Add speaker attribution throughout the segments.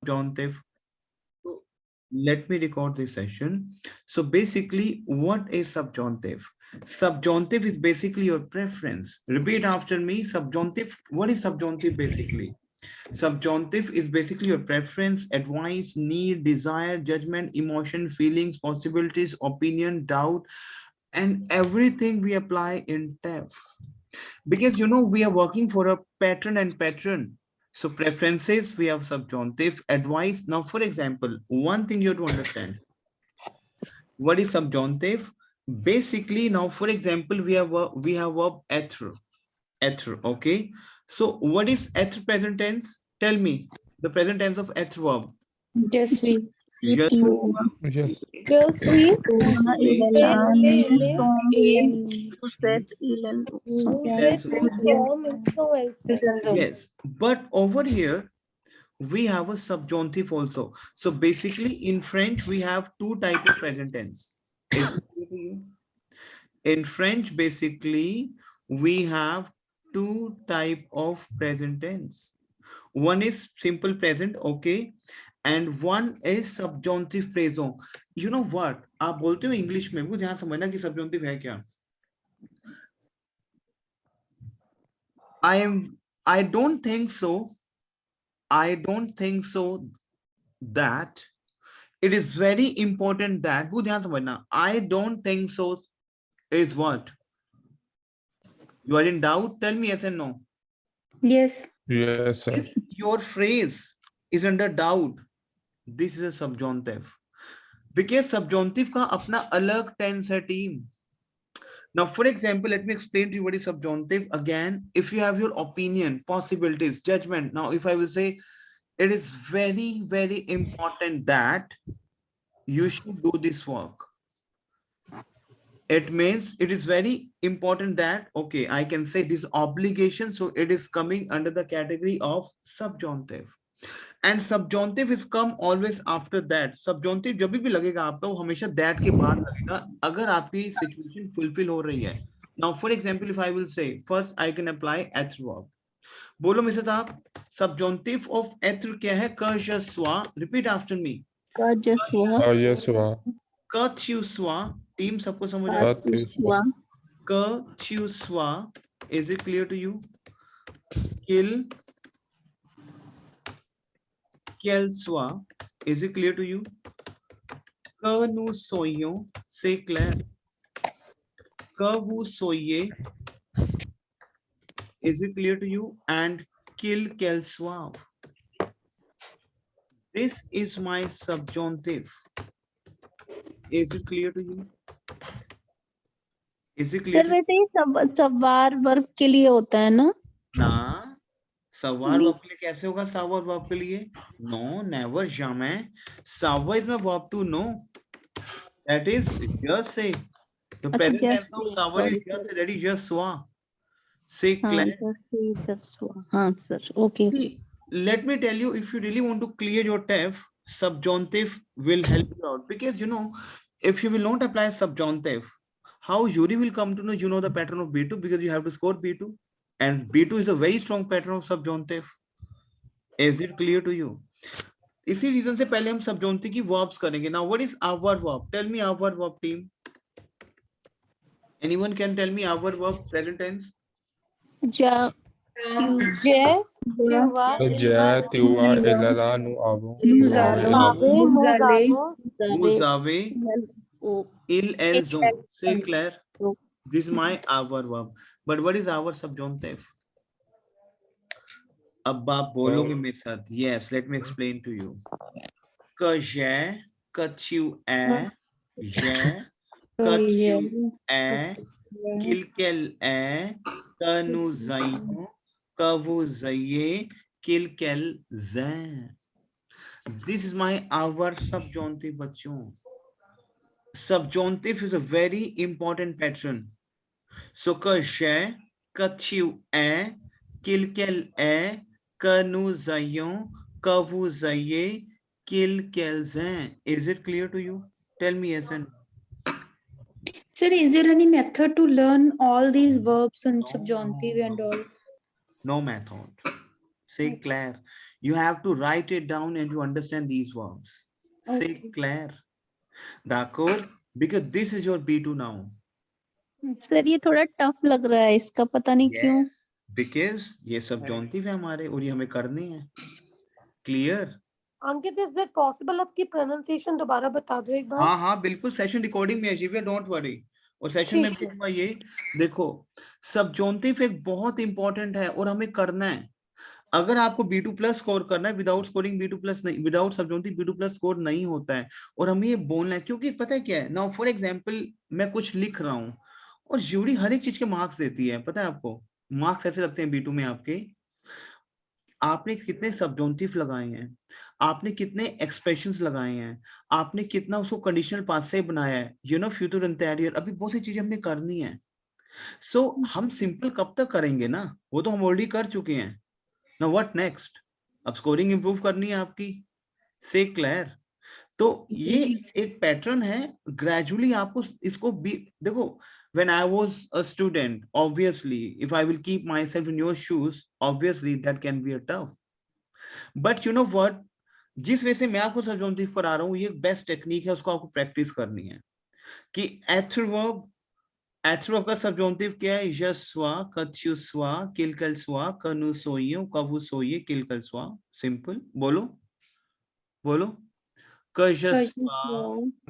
Speaker 1: subjunctive. So let me record this session. So basically, what is subjunctive? Subjunctive is basically your preference. Repeat after me. Subjunctive. What is subjunctive basically? Subjunctive is basically your preference, advice, need, desire, judgment, emotion, feelings, possibilities, opinion, doubt, and everything we apply in TEF. Because we are working for a pattern and pattern. So preferences, we have subjunctive, advice. Now, for example, one thing you have to understand, what is subjunctive? Basically, now, for example, we have verb ether, okay? So what is ether present tense? Tell me the present tense of ether verb.
Speaker 2: Yes, we.
Speaker 1: Yes.
Speaker 3: Yes.
Speaker 4: Just we
Speaker 1: Yes, but over here we have a subjunctive also. So basically in French we have two types of present tense. In French basically we have two type of present tense. One is simple present, okay, and one is subjunctive present. You know what? आप बोलते हो English में, वो ध्यान समझना कि subjunctive है क्या. I don't think so. I don't think so that it is very important that वो ध्यान समझना. I don't think so is what? You are in doubt? Tell me yes and no.
Speaker 2: Yes.
Speaker 3: Yes, sir.
Speaker 1: If your phrase is under doubt, this is a subjunctive. Because subjunctive का अपना अलग tense है team. Now, for example, let me explain to you what is subjunctive. Again, if you have your opinion, possibilities, judgment. Now, if I will say, it is very, very important that you should do this work. It means it is very important that, okay, I can say this obligation. So it is coming under the category of subjunctive. And subjunctive is come always after that. Subjunctive जब भी लगेगा आपका, वो हमेशा that के बाद लगेगा अगर आपकी situation fulfill हो रही है. Now, for example, if I will say, first I can apply ether verb. बोलो मेरे साथ आप, subjunctive of ether क्या है? Kajaswa. Repeat after me.
Speaker 3: Kajaswa.
Speaker 1: Kachuswa. Team सबको समझ आया?
Speaker 3: Kajaswa.
Speaker 1: Kachuswa. Is it clear to you? Kill. Kelswa. Is it clear to you? Kanu soyo. Say clear. Kavu soye. Is it clear to you? And kill Kelswa. This is my subjunctive. Is it clear to you? Is it clear?
Speaker 4: Sir वैसे ही सवार verb के लिए होता है ना?
Speaker 1: ना, सवार verb के लिए कैसे होगा? सवार वर्ब के लिए no, never, jamais. Sawa is my verb to know. That is just say. The present tense of sawa is just that is just swa. Say clear.
Speaker 4: Okay.
Speaker 1: See, let me tell you, if you really want to clear your TEF, subjunctive will help you out. Because if you will not apply subjunctive, how jury will come to know the pattern of B2, because you have to score B2. And B2 is a very strong pattern of subjunctive. Is it clear to you? इसी reason से पहले हम subjunctive की verbs करेंगे. Now, what is our verb? Tell me our verb, team. Anyone can tell me our verb present tense?
Speaker 4: Ja.
Speaker 3: Ja, tiwa, elalanu, abo.
Speaker 1: Muzave, il, el, zon. Say Claire. This is my our verb. But what is our subjunctive? अब आप बोलोगे मेरे साथ. Yes, let me explain to you. Kaje, kachu a, je, kachu a, kilkel a, kanu zayo, kavu zaye, kilkel za. This is my our subjunctive, बच्चों. Subjunctive is a very important pattern. So kaje, kachu a, kilkel a, kanu zayo, kavu zaye, kilkelzen. Is it clear to you? Tell me yes and
Speaker 2: Sir, is there any method to learn all these verbs and subjunctive and all?
Speaker 1: no method. Say Claire. You have to write it down and to understand these verbs. Say
Speaker 2: Okay.
Speaker 1: Claire. D'accord? Because this is your B2 now.
Speaker 4: Sir ये थोड़ा tough लग रहा है इसका, पता नहीं क्यों.
Speaker 1: Yes. Because ये subjunctive है हमारे और ये हमें करने हैं. Clear?
Speaker 5: Ankit, is it possible आपकी प्रोनाउंसिएशन दोबारा बता दो एक बार?
Speaker 1: हाँ हाँ बिल्कुल, सेशन रिकॉर्डिंग में है जीविया, डोंट वरी. और सेशन में
Speaker 5: ठीक है।
Speaker 1: भी ये देखो, सबजॉन्टिव एक बहुत इंपॉर्टेंट है और हमें करना है. अगर आपको B2 प्लस स्कोर करना है, विदाउट स्कोरिंग B2 प्लस नहीं, विदाउट सबजॉन्टिव B2 प्लस स्कोर नहीं होता है. और हमें ये बोलना है, क्योंकि पता है क्या है, नाउ फॉर एग्जांपल मैं कुछ लिख रहा हूँ और जूरी हर एक चीज के मार्क्स देती है. पता है आपको मार्क्स ऐसे लगते हैं B2 में आपके, आपने कितने सबजॉन्टिव लगाए हैं, आपने कितने एक्सप्रेशंस लगाए हैं, आपने कितना उसको कंडीशनल पास से बनाया है, यू नो फ्यूचर इंटीरियर, अभी बहुत सी चीजें हमने करनी है. सो हम सिंपल कब तक करेंगे ना, वो तो हम ऑलरेडी कर चुके हैं. Now what next? अब स्कोरिंग इंप्रूव करनी है आपकी. से क्लियर? तो ये एक पैटर्न है, ग्रेजुअली आपको इसको भी देखो. When I was a student, obviously, if I will keep myself in your shoes, obviously that can be a tough. But you know what? जिस वजह से मैं आपको सबजॉन्टिव करा रहा हूँ, ये बेस्ट टेक्निक है, उसको आपको प्रैक्टिस करनी है. कि एथवर्ब का सबजॉन्टिव क्या है? यस्वा, कत्युस्वा, किलकलस्वा, कनुसोइयो, कवुसोइये, किलकलस्वा. सिंपल. बोलो बोलो. कजस्वा,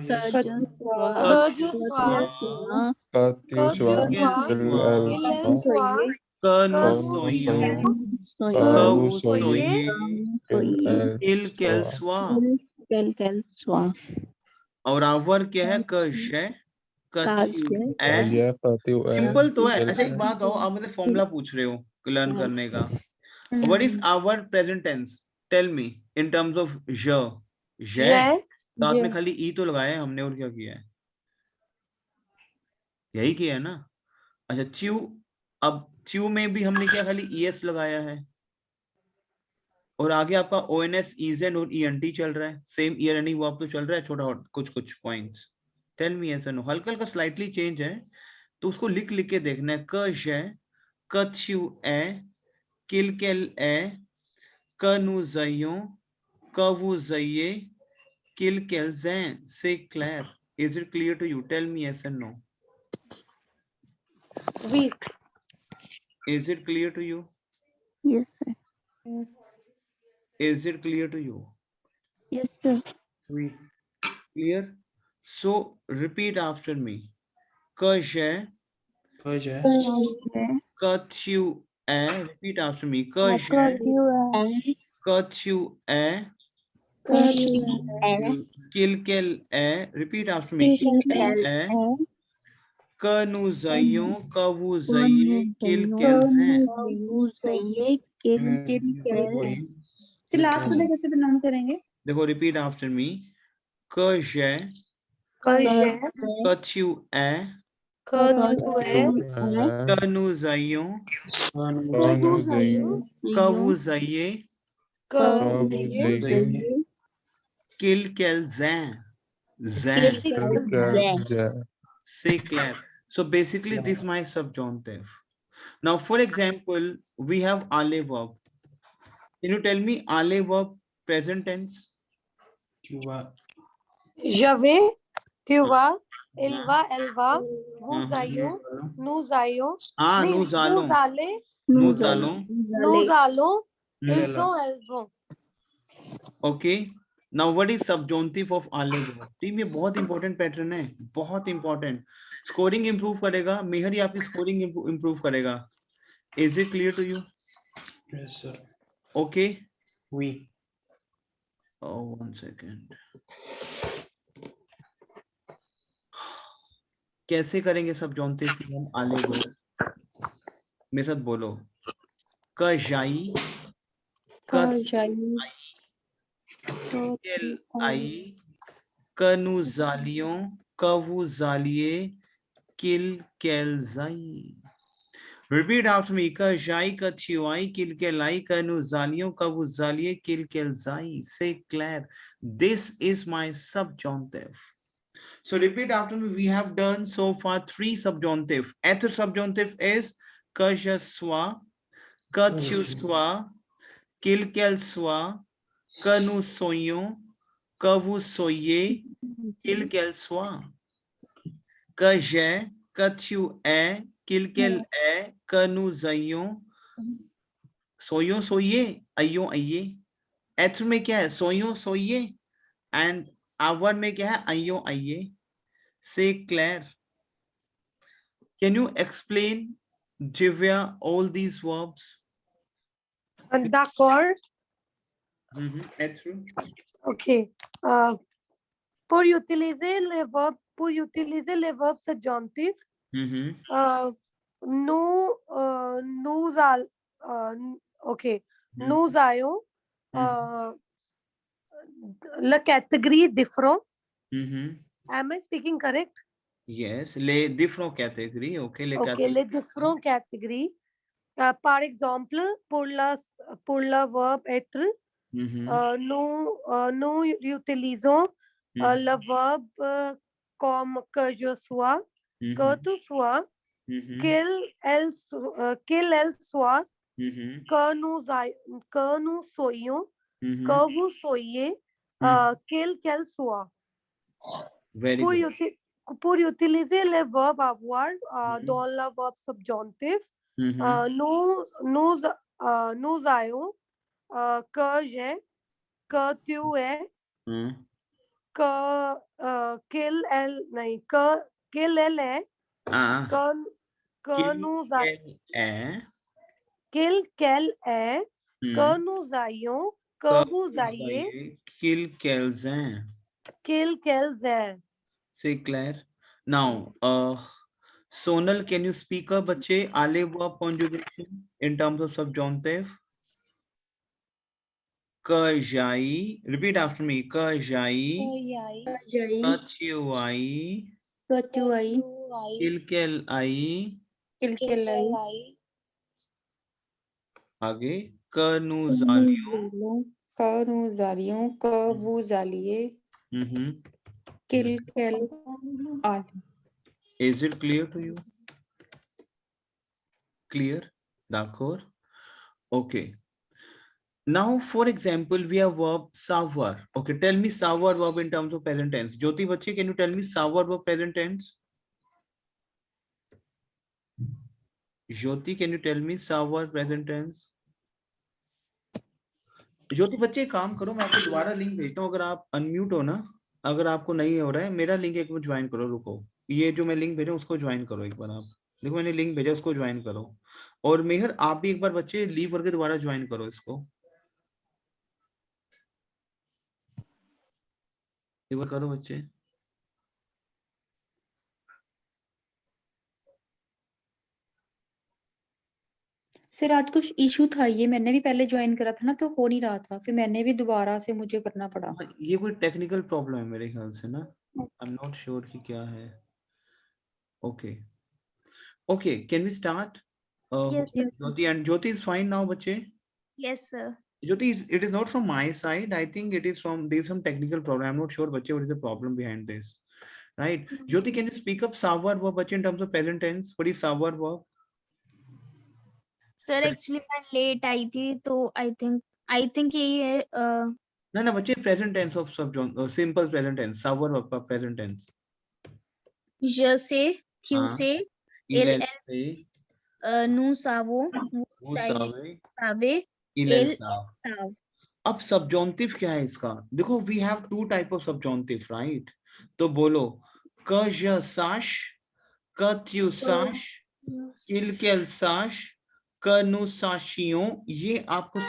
Speaker 5: कजुस्वा,
Speaker 3: Katyuswa,
Speaker 5: इलेस्वा,
Speaker 1: कनुसोइयो, कवुसोइये, किलकलस्वा. और आवर क्या है? कशय, कत्यु ए. सिंपल तो है. अच्छा एक बात हो, आप मुझे फॉर्मूला पूछ रहे हो लर्न करने का. What is our present tense? Tell me in terms of य. साथ में खाली ई तो लगाया है हमने, और क्या किया है? यही किया है ना. अच्छा च्यू, अब च्यू में भी हमने क्या खाली ईएस लगाया है, और आगे आपका ओएनएस, ईजेन और ईएनटी चल रहा है. सेम ईयर एंडिंग वो आप तो चल रहा है, छोटा कुछ पॉइंट्स. टेल मी ऐसा नो, हल्का हल्का स्लाइटली चेंज है, तो उसको लिख के देखना है. क कच्यू ए, किलकेल ए, कनु जयो, कवु जये, किलकेल ज़ैन. Say clear? Is it clear to you? Tell me yes and no.
Speaker 5: वीक।
Speaker 1: Is it clear to you?
Speaker 4: Yes, sir.
Speaker 1: Is it clear to you?
Speaker 4: Yes, sir.
Speaker 1: We clear? So repeat after me. Kaje, katyu a. Repeat after me. Kaje, katyu a, kilkel a. Repeat after me. Kilkel a, kanu zayon, kavu zaye, kilkel zayn.
Speaker 2: से last में कैसे pronounce करेंगे?
Speaker 1: देखो repeat after me. कजे, कच्यू ए, कनु जायो, कवु जाये, किलकेल ज़ैन. Say clear. So basically this is my subjunctive. Now for example we have ale verb. Can you tell me ale verb present tense?
Speaker 5: Jave, Tuva, Ilva, Elva, Vuzayo, Nuzayo,
Speaker 1: Ah, nuzalo, nuzalo.
Speaker 5: Nuzalo, Ilzo, Elvo.
Speaker 1: Okay. Now what is subjunctive of ale verb? Team ये बहुत important pattern है, बहुत important. Scoring improve करेगा, मेहर ही आपकी scoring improve करेगा. Is it clear to you?
Speaker 6: Yes, sir.
Speaker 1: Okay.
Speaker 6: We.
Speaker 1: Oh, 1 second. कैसे करेंगे सबजॉन्टिव की हम आले वर्ब? मेरे साथ बोलो. कजाई, केल आई, कनु जालियों, कवु जालिये, किल केल जाई. Repeat after me. Kajai, kachiwai, kilkelai, kanu zaliyo, kavu zaliye, kilkelzai. Say Claire. This is my subjunctive. So repeat after me. We have done so far 3 subjunctive. Ether subjunctive is kajaswa, kachuswa, quel soit, que nous soyons, que vous soyez, quel soit. Que j'ai, que tu es, quel est, que nous ayons, soyons, soyez, ayons, ayez. être में क्या है? सोयो सोइए and our में क्या है? आइयो आइए. Say Claire. Can you explain, Divya, all these verbs?
Speaker 5: D'accord.
Speaker 1: Être.
Speaker 5: Ok. Pour utiliser les verbes subjonctifs, nous ayons la catégorie différent. Am I speaking correct?
Speaker 1: Yes, les différentes catégories. Okay, les
Speaker 5: Okay, les différentes catégories. Par exemple, pour le verbe être, nous utilisons le verbe comme que je sois, que tu sois, qu'elle soit, que nous soyons, que vous soyez, qu'elle soit.
Speaker 1: Very good.
Speaker 5: Pour utiliser les verbes avoir dans le verbe subjonctif, nous ayons que j'ai, que tu es, qu'elle est, que nous qu'elle est, que nous ayons, que vous ayez,
Speaker 1: quels हैं.
Speaker 5: qu'elles aient.
Speaker 1: Say Claire. Now, Sonal, can you speak up, बच्चे, आले verb conjugation in terms of subjunctive? Que j'aille. Repeat after me. Que j'aille.
Speaker 2: जाई
Speaker 1: Que tu ailles.
Speaker 2: कतु आई
Speaker 1: Quel aille.
Speaker 2: किलकिलाई
Speaker 1: आगे. Que nous allions.
Speaker 2: ज़ालो कनु ज़ालियों कवु ज़ालिये किलकिल आल.
Speaker 1: Is it clear to you? Clear? D'accord. Okay. Now, for example, we have verb savoir. Okay, tell me savoir verb in terms of present tense. Jyoti bache, can you tell me savoir verb present tense? Jyoti, can you tell me savoir present tense? ज्योति बच्चे काम करो, मैं आपको दोबारा link भेजता हूँ. अगर आप अनम्यूट हो ना, अगर आपको नहीं हो रहा है, मेरा लिंक एक बार ज्वाइन करो. रुको, ये जो मैं लिंक भेजा उसको ज्वाइन करो एक बार. आप देखो मैंने लिंक भेजा, उसको ज्वाइन करो. और मेहर आप भी एक बार बच्चे लीव करके दोबारा ज्वाइन करो इसको. एक बार करो बच्चे.
Speaker 2: सर आज कुछ इशू था, ये मैंने भी पहले ज्वाइन करा था ना, तो हो नहीं रहा था, फिर मैंने भी दोबारा से मुझे करना पड़ा.
Speaker 1: ये कोई टेक्निकल प्रॉब्लम है मेरे ख्याल से ना. आई एम नॉट श्योर कि क्या है. Okay okay, can we start?
Speaker 4: Yes, sir.
Speaker 1: Jyoti, and Jyoti is fine now बच्चे.
Speaker 4: Yes, sir.
Speaker 1: Jyoti, it is not from my side. I think it is from, there is some technical problem. I'm not sure बच्चे what is the problem behind this. Right? Jyoti, can you speak up savoir verb बच्चे in terms of present tense? What is savoir verb?
Speaker 4: Sir actually मैं late आई थी तो I think यही है.
Speaker 1: ना ना बच्चे, present tense of subjunctive, simple present tense. Savoir verb का present tense.
Speaker 4: je से, tu
Speaker 1: हाँ.
Speaker 4: से,
Speaker 1: Il
Speaker 4: elle
Speaker 1: se,
Speaker 4: nous savons,
Speaker 1: vous savez,
Speaker 4: savez,
Speaker 1: il
Speaker 4: elle
Speaker 1: savent.
Speaker 4: savent.
Speaker 1: अब subjunctive क्या है इसका? देखो, we have two type of subjunctive, right? तो बोलो, que je sache, que tu saches, qu'il sache, que nous sachions. ये आपको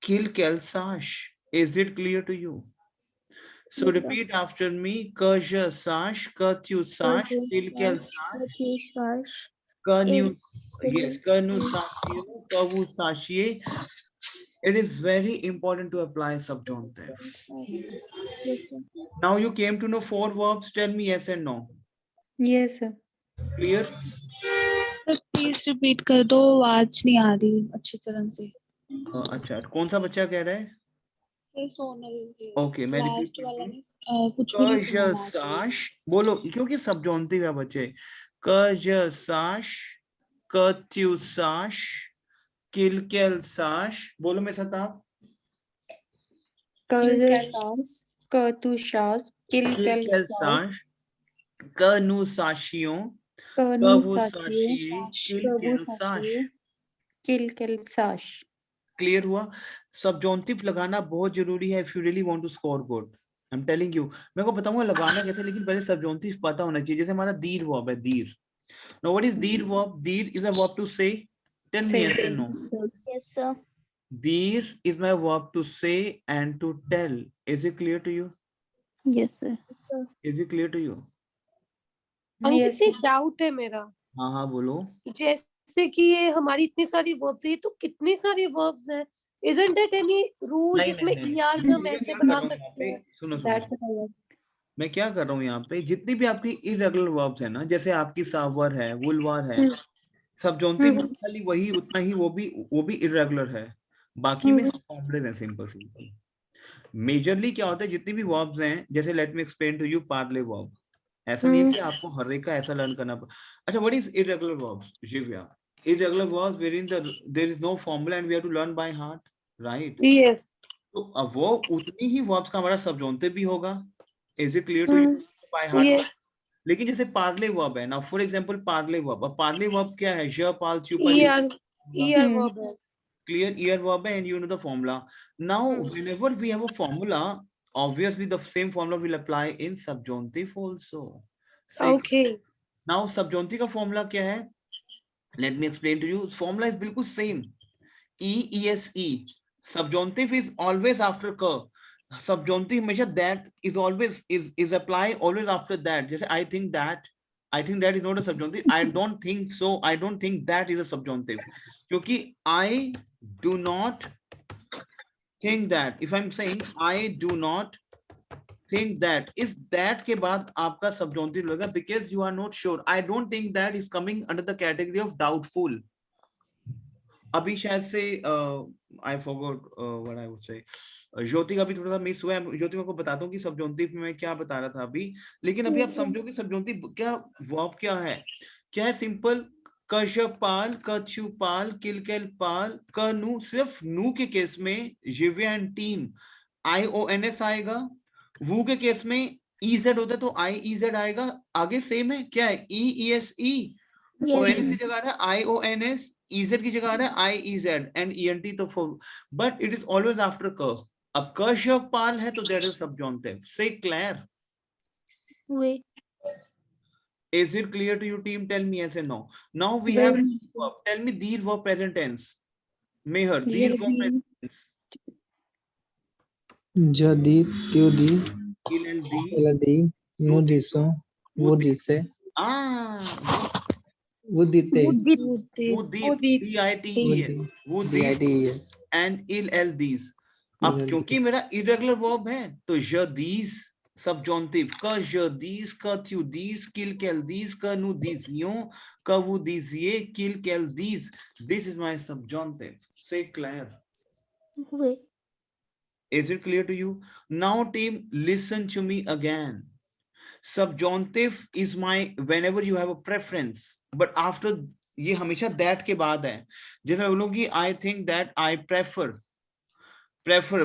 Speaker 1: qu'il sache. Is it clear to you? So repeat after me. Que je sache, que tu saches, qu'il sache, que nous, yes, que nous sachions, que vous sachiez. It is very important to apply subjunctive.
Speaker 4: Yes, sir.
Speaker 1: Now you came to know 4 verbs. Tell me yes and no.
Speaker 2: Yes sir.
Speaker 1: Clear?
Speaker 7: Please repeat कर दो, आवाज नहीं आ रही अच्छी तरह से.
Speaker 1: अच्छा, कौन सा बच्चा कह रहा है?
Speaker 7: सोनल.
Speaker 1: ओके, मैं
Speaker 7: लास्ट
Speaker 1: रिपीट
Speaker 7: वाला
Speaker 1: करता
Speaker 7: नहीं कुछ
Speaker 1: हूं.
Speaker 7: भी
Speaker 1: Que je sache, बोलो, क्योंकि subjunctive है बच्चे. Que je sache, que tu saches, kilkelsash, बोलो मेरे साथ आप,
Speaker 2: Kalsas, Katusas, Kilkelsas,
Speaker 1: kilkelsash, kanusashion,
Speaker 2: Kanusasio,
Speaker 1: kavusashi, kilkelsash.
Speaker 2: Kabusasio, Kilkelsash.
Speaker 1: Clear हुआ? सबजॉन्टिव लगाना बहुत जरूरी है if you really want to score good. I am telling you, मैं को बताऊंगा लगाना कैसे, लेकिन पहले सबजॉन्टिव पता होना चाहिए। जैसे हमारा दीर वर्ब है, दीर। नाउ व्हाट इज दीर वर्ब? दीर is a verb to say. Tell me
Speaker 2: Say.
Speaker 1: Yes and no.
Speaker 4: Yes, sir.
Speaker 1: Dear is my verb to say and to tell. Is it clear to you?
Speaker 4: Yes, sir. Sir.
Speaker 1: Is it clear to you?
Speaker 5: Ankit
Speaker 2: Yes.
Speaker 5: एक doubt है मेरा,
Speaker 1: हाँ हाँ बोलो।
Speaker 5: जैसे कि ये हमारी इतनी सारी वर्ब्स है, तो कितनी सारी वर्ब्स हैं, isn't it any rule
Speaker 1: नहीं
Speaker 5: जिसमें
Speaker 1: नहीं
Speaker 5: ER
Speaker 1: नहीं,
Speaker 5: हम
Speaker 1: मैं
Speaker 5: ऐसे
Speaker 1: क्या कर
Speaker 5: बना
Speaker 1: रहा हूँ यहाँ
Speaker 5: सकते
Speaker 1: पे,
Speaker 5: हैं?
Speaker 1: सुनो
Speaker 2: That's
Speaker 1: सुनो,
Speaker 2: what I was.
Speaker 1: मैं क्या कर रहा हूँ यहाँ पे, जितनी भी आपकी इरेगुलर वर्ब्स है ना, जैसे आपकी सावर है, वुलवार है, सबजॉन्टिव खाली वही उतना ही, वो भी इरेगुलर है, बाकी में कॉम्प्लेक्स है, सिंपल सिंपल। मेजरली क्या होता है, जितनी भी वर्ब्स हैं, जैसे let me explain to you पार्ले वर्ब, ऐसा नहीं है कि आपको हर एक का ऐसा लर्न करना पड़े। अच्छा, व्हाट इज इरेगुलर वर्ब्स जिव्या? Irregular verbs wherein there is no formula and we have to learn by heart, right?
Speaker 5: Yes.
Speaker 1: तो अब वो उतनी ही verbs का हमारा subjunctive भी होगा। Is it clear to you? By heart।
Speaker 5: Yes.
Speaker 1: लेकिन जैसे parley verb है ना, for example parley verb, अब parley verb क्या है? Je parle, tu parles।
Speaker 5: ER verb है।
Speaker 1: Clear, ER verb है and you know the formula. Now whenever we have a formula, obviously the same formula will apply in subjunctive also.
Speaker 5: Okay.
Speaker 1: Now subjunctive का formula क्या है? Let me explain to you. Formula is बिल्कुल same. E-E-S-E. Subjunctive is always after ka. Subjunctive हमेशा that is always is apply always after that. जैसे I think that is not a subjunctive. I don't think so. I don't think that is a subjunctive. क्योंकि I do not think that. If I'm saying I do not think that, is that के बाद आपका subjunctive लगेगा, because you are not sure. I don't think that is coming under the category of doubtful. अभी शायद से I forgot what I would say. ज्योति का भी थोड़ा सा मिस हुआ है। ज्योति मैं को बताता हूँ कि सबजॉन्टिव में मैं क्या बता रहा था अभी, लेकिन अभी आप समझो कि सबजॉन्टिव क्या वर्ब क्या है सिंपल। कशपाल, कछुपाल, किलकेलपाल, कनु, सिर्फ नु के केस में जिव्या एंड टीम IONS आएगा। वू के केस में EZ होता है तो IEZ आएगा। आगे सेम है, क्या है? EESE। ONS की जगह आ रहा है IONS, EZ की जगह आ रहा है IEZ एंड ENT तो for, but it is always after क। अब कशपाल है तो दैट इज सबजॉन्टिव। से clear?
Speaker 4: Wait.
Speaker 1: Is it clear to you, team? Tell me yes and no. Now we have verb. Tell me these verb present tense. Meher, these verb present tense.
Speaker 6: Jadi, tiudi,
Speaker 1: LLD,
Speaker 6: eladi, nudiso, wudise,
Speaker 1: ah,
Speaker 6: wudite,
Speaker 1: Udit, DITES, Udit
Speaker 6: dides,
Speaker 1: and LLDs. अब क्योंकि मेरा irregular verb है तो these subjunctive, ka these, ka these, kil these, ka nu these, yo ka these, ye kil these. This is my subjunctive. Say clear.
Speaker 4: Wait.
Speaker 1: Is it clear to you? Now team, listen to me again. Subjunctive is my whenever you have a preference, but after ये हमेशा that के बाद है। जैसे मैं बोलूँ कि I think that I prefer,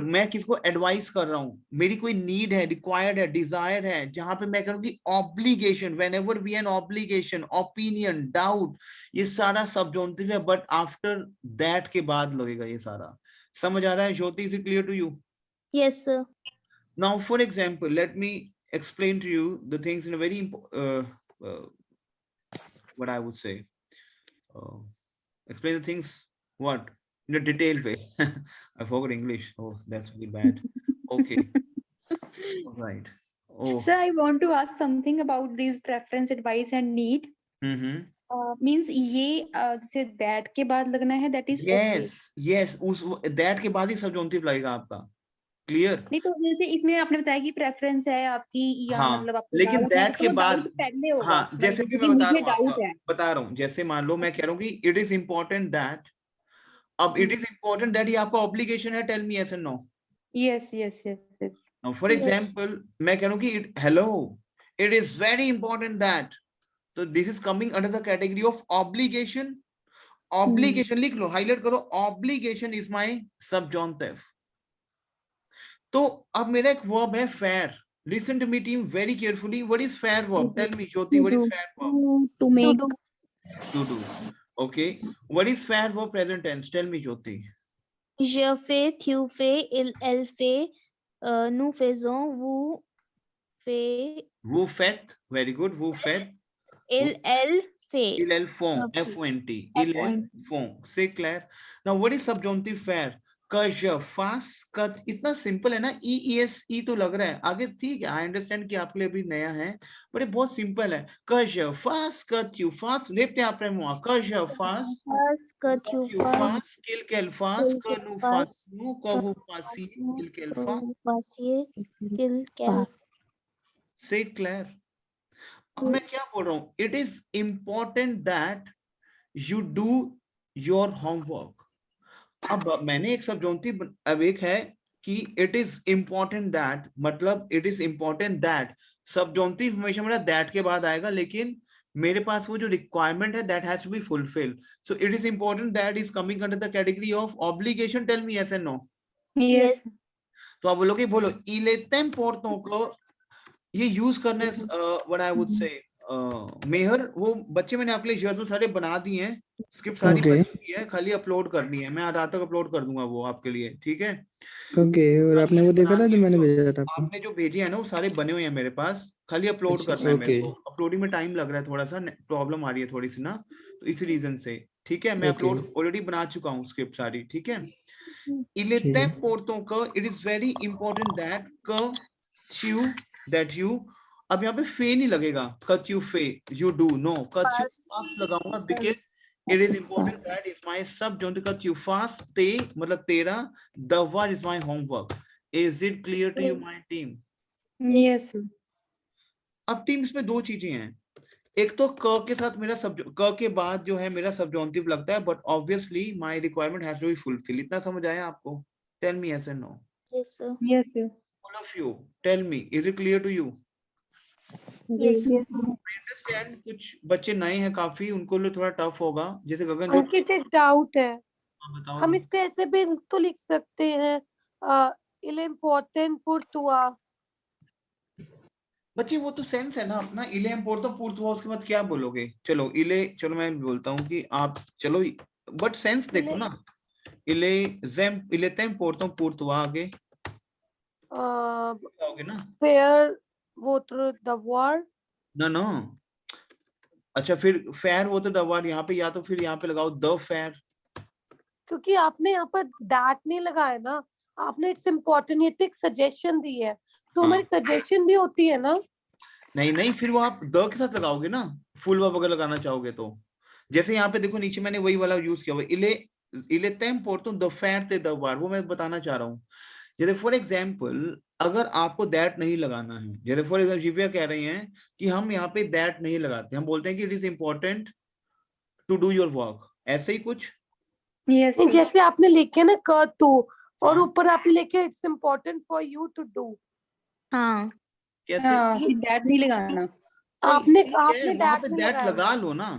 Speaker 1: मैं किसको एडवाइस कर रहा हूँ, मेरी कोई नीड है, रिक्वायर्ड है, डिजायर है, जहां पे मैं करूँगी obligation, whenever we an obligation, opinion, doubt, ये सारा सबजॉन्टिव है, बट आफ्टर दैट के बाद लगेगा ये सारा। समझ आ रहा है Jyoti? Is it clear to you?
Speaker 4: Yes, sir.
Speaker 1: Now for example, let me explain to you the things in a very what I would say, explain the things what in a detailed way. I forgot English. Oh, that's really bad. Okay. All right. Oh.
Speaker 2: Sir, I want to ask something about these preference, advice and need. Means ये जैसे that के बाद लगना है, that is okay.
Speaker 1: Yes, उस that के बाद ही सबजॉन्टिव लगेगा आपका। क्लियर?
Speaker 2: नहीं तो जैसे इसमें आपने बताया कि प्रेफरेंस है आपकी या
Speaker 1: हाँ,
Speaker 2: मतलब आपको
Speaker 1: लेकिन
Speaker 2: doubt है,
Speaker 1: that के
Speaker 2: तो
Speaker 1: बाद
Speaker 2: doubt पहले होगा।
Speaker 1: हाँ, जैसे कि मैं
Speaker 2: मुझे doubt है।
Speaker 1: बता रहा हूँ, जैसे मान लो मैं कह रहा हूँ कि इट इज इम्पोर्टेंट दैट, अब इट इज इम्पोर्टेंट दैट ये आपका ऑब्लिगेशन है, tell me yes and no.
Speaker 2: Yes.
Speaker 1: Now for example, मैं कह रहा हूँ कि hello, it is very important that, so this is coming under the category of obligation, obligation लिख लो, हाईलाइट करो, ऑब्लिगेशन इज माय सबजॉन्टिव। तो अब मेरा एक वर्ब है फेयर। Listen to me team very carefully, what is फेयर verb? Tell me Jyoti, what is फेयर verb?
Speaker 4: To make.
Speaker 1: To do. Okay, what is fair verb present tense? Tell me Jyoti.
Speaker 4: Je fais, tu fais, elle fait, nous faisons, vous faites,
Speaker 1: Vous faites, very good, vous faites.
Speaker 4: elle fait.
Speaker 1: Il font,
Speaker 4: Okay.
Speaker 1: F-O-N-T, il font, c'est clair. Now what is subjunctive fair? Que je fasse, que इतना simple है ना, E-E-S-E तो लग रहा है, आगे ठीक है, आई अंडरस्टैंड कि आपके लिए भी नया है, बट ये बहुत सिंपल है। Que je fasse, que tu fasses, répétez après moi, que je fasse,
Speaker 4: Que
Speaker 1: que
Speaker 4: tu
Speaker 1: tu
Speaker 4: fasses,
Speaker 1: fasses, qu'il qu'elle fasse, que nous
Speaker 4: fasses,
Speaker 1: fassions, que vous fassiez, qu'il qu'elle fasse,
Speaker 4: vous fassiez, qu'elle.
Speaker 1: c'est clair। अब मैं क्या बोल रहा हूँ? It is important that you do your homework। अब मैंने एक सबजॉन्टिव अब एक है कि इट इज इंपॉर्टेंट दैट, मतलब इट इज इंपॉर्टेंट दैट, सबजॉन्टिव हमेशा मेरा दैट के बाद आएगा, लेकिन मेरे पास वो जो रिक्वायरमेंट है that has to be fulfilled. So it is important that is coming under the category of obligation. Tell me yes and no.
Speaker 2: Yes.
Speaker 1: तो आप बोलोगे, बोलो il est important को ये यूज करने व्हाट आई वुड से मेहर, वो बच्चे मैंने आपके लिए शेयर तो सारे बना दिए हैं, स्क्रिप्ट सारी
Speaker 6: Okay.
Speaker 1: बन चुकी है, खाली अपलोड करनी है, मैं आज रात तक अपलोड कर दूंगा वो आपके लिए, ठीक है?
Speaker 6: ओके, और आपने वो देखा था जो मैंने भेजा था आपको?
Speaker 1: आपने जो भेजे हैं ना वो सारे बने हुए हैं मेरे पास, खाली अपलोड करना है मेरे को। अपलोडिंग में टाइम लग रहा है, थोड़ा सा प्रॉब्लम आ रही है थोड़ी सी ना, तो इसी रीजन से, ठीक है? मैं अपलोड ऑलरेडी बना चुका हूँ स्क्रिप्ट सारी, ठीक है? Il est important que, it is very important that que you, that you, अब यहाँ पे फे नहीं लगेगा, cut you फे, you do, no, cut you fast लगाऊंगा, because it is important that is my subjunctive, cut you fast, ते मतलब तेरा, the word is my homework। Is it clear to you my team?
Speaker 2: Yes.
Speaker 1: अब teams में दो चीजें हैं, एक तो क के साथ मेरा क के बाद जो है मेरा सबजॉन्टिव लगता है, but obviously my requirement has to be fulfil. इतना समझ आया आपको? Tell me yes and no.
Speaker 4: Yes, sir.
Speaker 2: Yes, sir.
Speaker 1: All of you, tell me, is it clear to you?
Speaker 4: Yes, sir.
Speaker 1: I understand कुछ बच्चे नए हैं काफी, उनको लिए थोड़ा टफ होगा, जैसे गगन जो
Speaker 5: अंकित एक डाउट है,
Speaker 1: बताओ।
Speaker 5: हम इस पे ऐसे भी तो लिख सकते हैं, il est important pour toi।
Speaker 1: बच्चे वो तो सेंस है ना अपना, इले इम्पोर्ट तो पूर्त हुआ, उसके बाद क्या बोलोगे? चलो इले, चलो मैं बोलता हूँ कि आप चलो, बट सेंस देखो ना, इले जेम इले तेम पोर्तो पूर्त हुआ, आगे आओगे ना?
Speaker 5: फेयर वोटर दवार,
Speaker 1: नो नो, अच्छा फिर फेयर वो तो दवार, यहाँ पे या तो फिर यहाँ पे लगाओ द फेयर,
Speaker 5: क्योंकि आपने यहाँ पर दैट नहीं लगाया ना, आपने इट्स इम्पोर्टेंट, ये तो एक सजेशन दी है, तो हमारी सजेशन भी होती है ना।
Speaker 1: नहीं नहीं, फिर वो आप द के साथ लगाओगे ना, फुल वर्ब अगर लगाना चाहोगे तो। जैसे यहाँ पे देखो नीचे मैंने वही वाला यूज किया हुआ, इले इले तेम पोर्तो द फेयर ते दवार, वो मैं बताना चाह रहा हूँ। जैसे फॉर एग्जाम्पल अगर आपको दैट नहीं लगाना है, जैसे फॉर एग्जाम्पल शिव्या कह रही हैं कि हम यहाँ पे दैट नहीं लगाते, हम बोलते हैं कि it is important to do your work, ऐसे ही कुछ।
Speaker 2: Yes,
Speaker 5: नहीं,
Speaker 2: sir.
Speaker 5: जैसे आपने लिखे ना कर टू, और
Speaker 1: हाँ।
Speaker 5: ऊपर आपने लिखे it's important for you to do.
Speaker 4: हाँ,
Speaker 1: कैसे?
Speaker 2: हाँ, that नहीं लगाना।
Speaker 5: आपने
Speaker 1: वहां पे
Speaker 5: नहीं
Speaker 1: दैट
Speaker 5: लगाया।
Speaker 1: लगा लो ना।